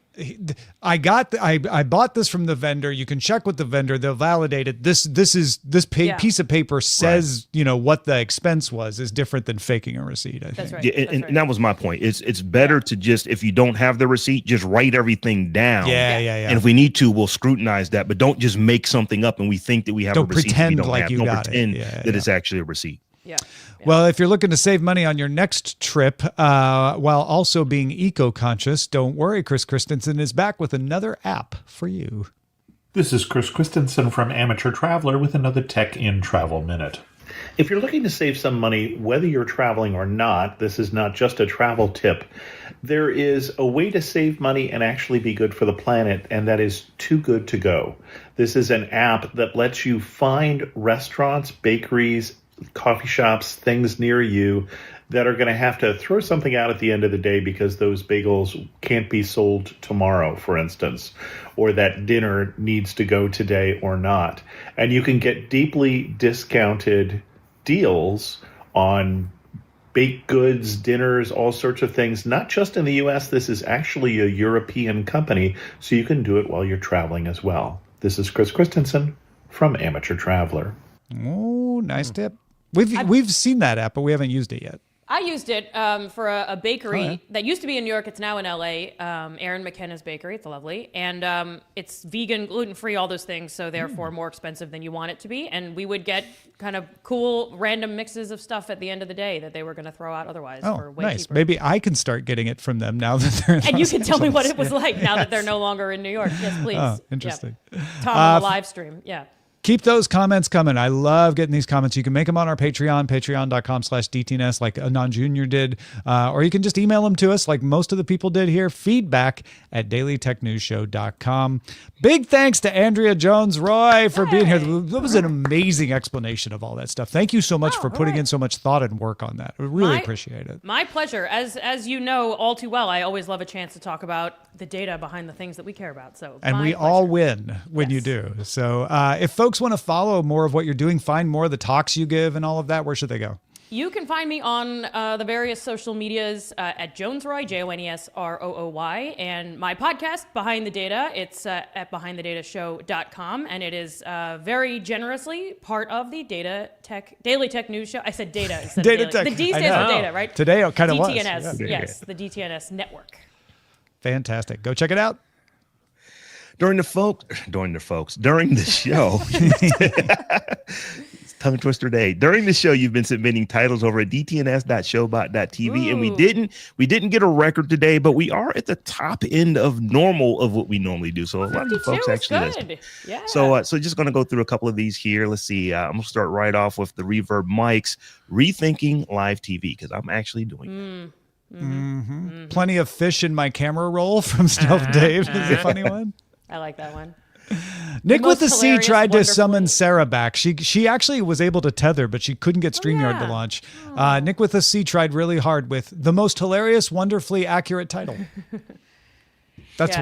bought this from the vendor. You can check with the vendor. They'll validate it. This piece of paper says, what the expense was, is different than faking a receipt. I think. That's right. Yeah, and that was my point. It's better to just, if you don't have the receipt, just write everything down. Yeah. And if we need to, we'll scrutinize that, but don't just make something up and we think that we have a receipt. Pretend don't like have. you Don't got pretend it. that it's actually a receipt. Yeah. Well, if you're looking to save money on your next trip while also being eco-conscious, don't worry. Chris Christensen is back with another app for you. This is Chris Christensen from Amateur Traveler with another Tech in Travel Minute. If you're looking to save some money, whether you're traveling or not, this is not just a travel tip. There is a way to save money and actually be good for the planet, and that is Too Good To Go. This is an app that lets you find restaurants, bakeries, coffee shops, things near you that are going to have to throw something out at the end of the day because those bagels can't be sold tomorrow, for instance, or that dinner needs to go today or not. And you can get deeply discounted deals on baked goods, dinners, all sorts of things, not just in the U.S. This is actually a European company, so you can do it while you're traveling as well. This is Chris Christensen from Amateur Traveler. Oh, nice tip. We've seen that app, but we haven't used it yet. I used it for a bakery that used to be in New York. It's now in LA. Aaron McKenna's Bakery. It's lovely. And it's vegan, gluten-free, all those things. So therefore more expensive than you want it to be. And we would get kind of cool random mixes of stuff at the end of the day that they were going to throw out otherwise for way cheaper. Maybe I can start getting it from them now that they're in And Los you can tell me what Angeles. it was like now that they're no longer in New York. Yes, please. Oh, interesting. Tom on the live stream. Yeah. Keep those comments coming. I love getting these comments. You can make them on our Patreon, patreon.com/DTNS, like Anon Jr. did, or you can just email them to us like most of the people did here, feedback@dailytechnewsshow.com. Big thanks to Andrea Jones-Rooy for being here. That was an amazing explanation of all that stuff. Thank you so much for putting in so much thought and work on that. I really appreciate it. My pleasure. As you know all too well, I always love a chance to talk about the data behind the things that we care about. And we all win when you do. So if folks want to follow more of what you're doing, find more of the talks you give and all of that, where should they go? You can find me on the various social medias at Jones-Rooy, JONESROOY, and my podcast, Behind the Data. It's at behindthedatashow.com, and it is very generously part of the Daily Tech News Show. I said data instead of daily. Tech. The D stands for data, right? Today it kind of was. DTNS, yes, the DTNS network. Fantastic. Go check it out. During the show, tongue twister day. During the show, you've been submitting titles over at dtns.showbot.tv, and we didn't get a record today, but we are at the top end of normal of what we normally do. So a lot of you folks actually listen. Yeah. So just going to go through a couple of these here. Let's see. I'm going to start right off with the Reverb Mics, rethinking live TV, because I'm actually doing that. Plenty of fish in my camera roll from Stealth Dave is a funny one. I like that one. Nick with the C tried to summon Sarah back. She actually was able to tether, but she couldn't get StreamYard to launch. Nick with the C tried really hard with the most hilarious, wonderfully accurate title. That's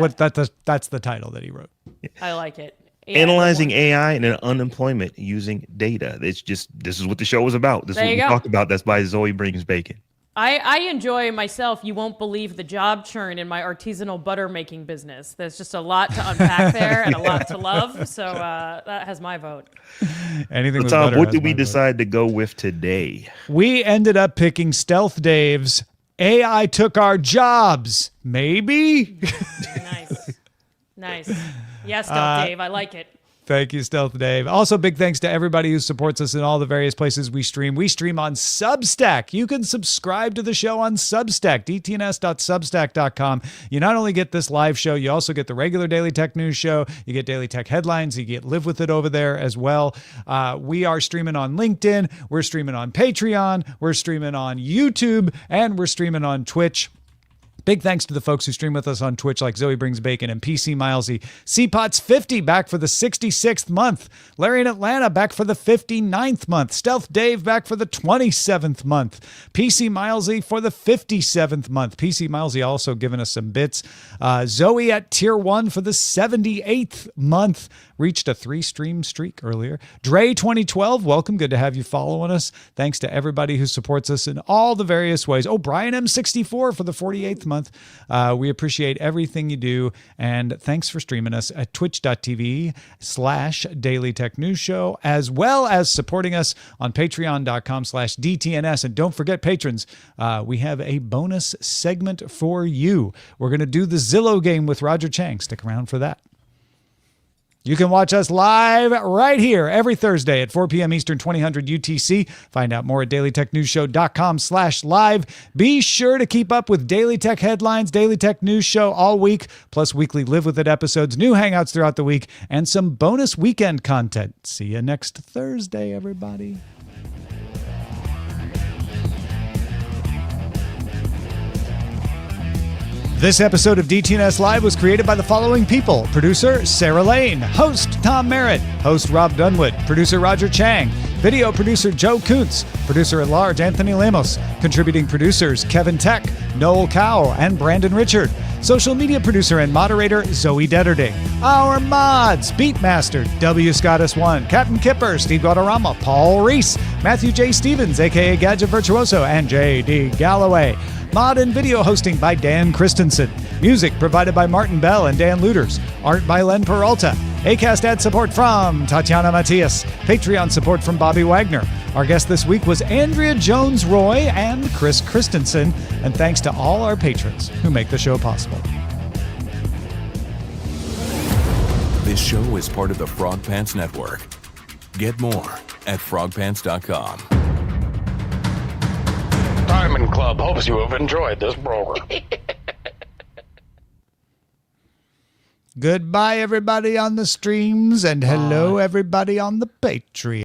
that's the title that he wrote. I like it. Analyzing AI and unemployment using data. This is what the show was about. This is what we talked about. That's by Zoe Brings Bacon. I enjoy myself. You won't believe the job churn in my artisanal butter making business. There's just a lot to unpack there and a lot to love. So that has my vote. Anything with Tom, butter what did we decide to go with today? We ended up picking Stealth Dave's AI took our jobs. Maybe? Nice. Yes, Stealth Dave. I like it. Thank you, Stealth Dave. Also, big thanks to everybody who supports us in all the various places we stream. We stream on Substack. You can subscribe to the show on Substack, dtns.substack.com. You not only get this live show, you also get the regular Daily Tech News show. You get Daily Tech headlines. You get Live With It over there as well. We are streaming on LinkedIn. We're streaming on Patreon. We're streaming on YouTube. And we're streaming on Twitch. Big thanks to the folks who stream with us on Twitch, like Zoe Brings Bacon and PC Milesy. CPOT's 50 back for the 66th month. Larry in Atlanta back for the 59th month. Stealth Dave back for the 27th month. PC Milesy for the 57th month. PC Milesy also giving us some bits. Zoe at tier 1 for the 78th month. Reached a 3-stream streak earlier. Dre 2012, welcome. Good to have you following us. Thanks to everybody who supports us in all the various ways. Oh, Brian M64 for the 48th month. We appreciate everything you do. And thanks for streaming us at twitch.tv/Daily Tech News Show, as well as supporting us on patreon.com/DTNS. And don't forget, patrons, we have a bonus segment for you. We're going to do the Zillow game with Roger Chang. Stick around for that. You can watch us live right here every Thursday at 4 p.m. Eastern, 2000 UTC. Find out more at dailytechnewsshow.com/live. Be sure to keep up with Daily Tech headlines, Daily Tech News Show all week, plus weekly Live With It episodes, new hangouts throughout the week, and some bonus weekend content. See you next Thursday, everybody. This episode of DTNS Live was created by the following people. Producer, Sarah Lane. Host, Tom Merritt. Host, Robb Dunewood. Producer, Roger Chang. Video producer, Joe Kuntz. Producer at large, Anthony Lemos. Contributing producers, Kevin Tech, Noel Cow, and Brandon Richard. Social media producer and moderator, Zoe Detterding. Our mods, Beatmaster, W. Scottus1, Captain Kipper, Steve Guadarrama, Paul Reese, Matthew J. Stevens, a.k.a. Gadget Virtuoso, and J.D. Galloway. Mod and video hosting by Dan Christensen. Music provided by Martin Bell and Dan Luters. Art by Len Peralta. Acast ad support from Tatiana Matias. Patreon support from Bobby Wagner. Our guest this week was Andrea Jones-Rooy and Chris Christensen. And thanks to all our patrons who make the show possible. This show is part of the Frog Pants Network. Get more at frogpants.com. Diamond Club hopes you have enjoyed this program. Goodbye, everybody on the streams, and hello, everybody on the Patreon.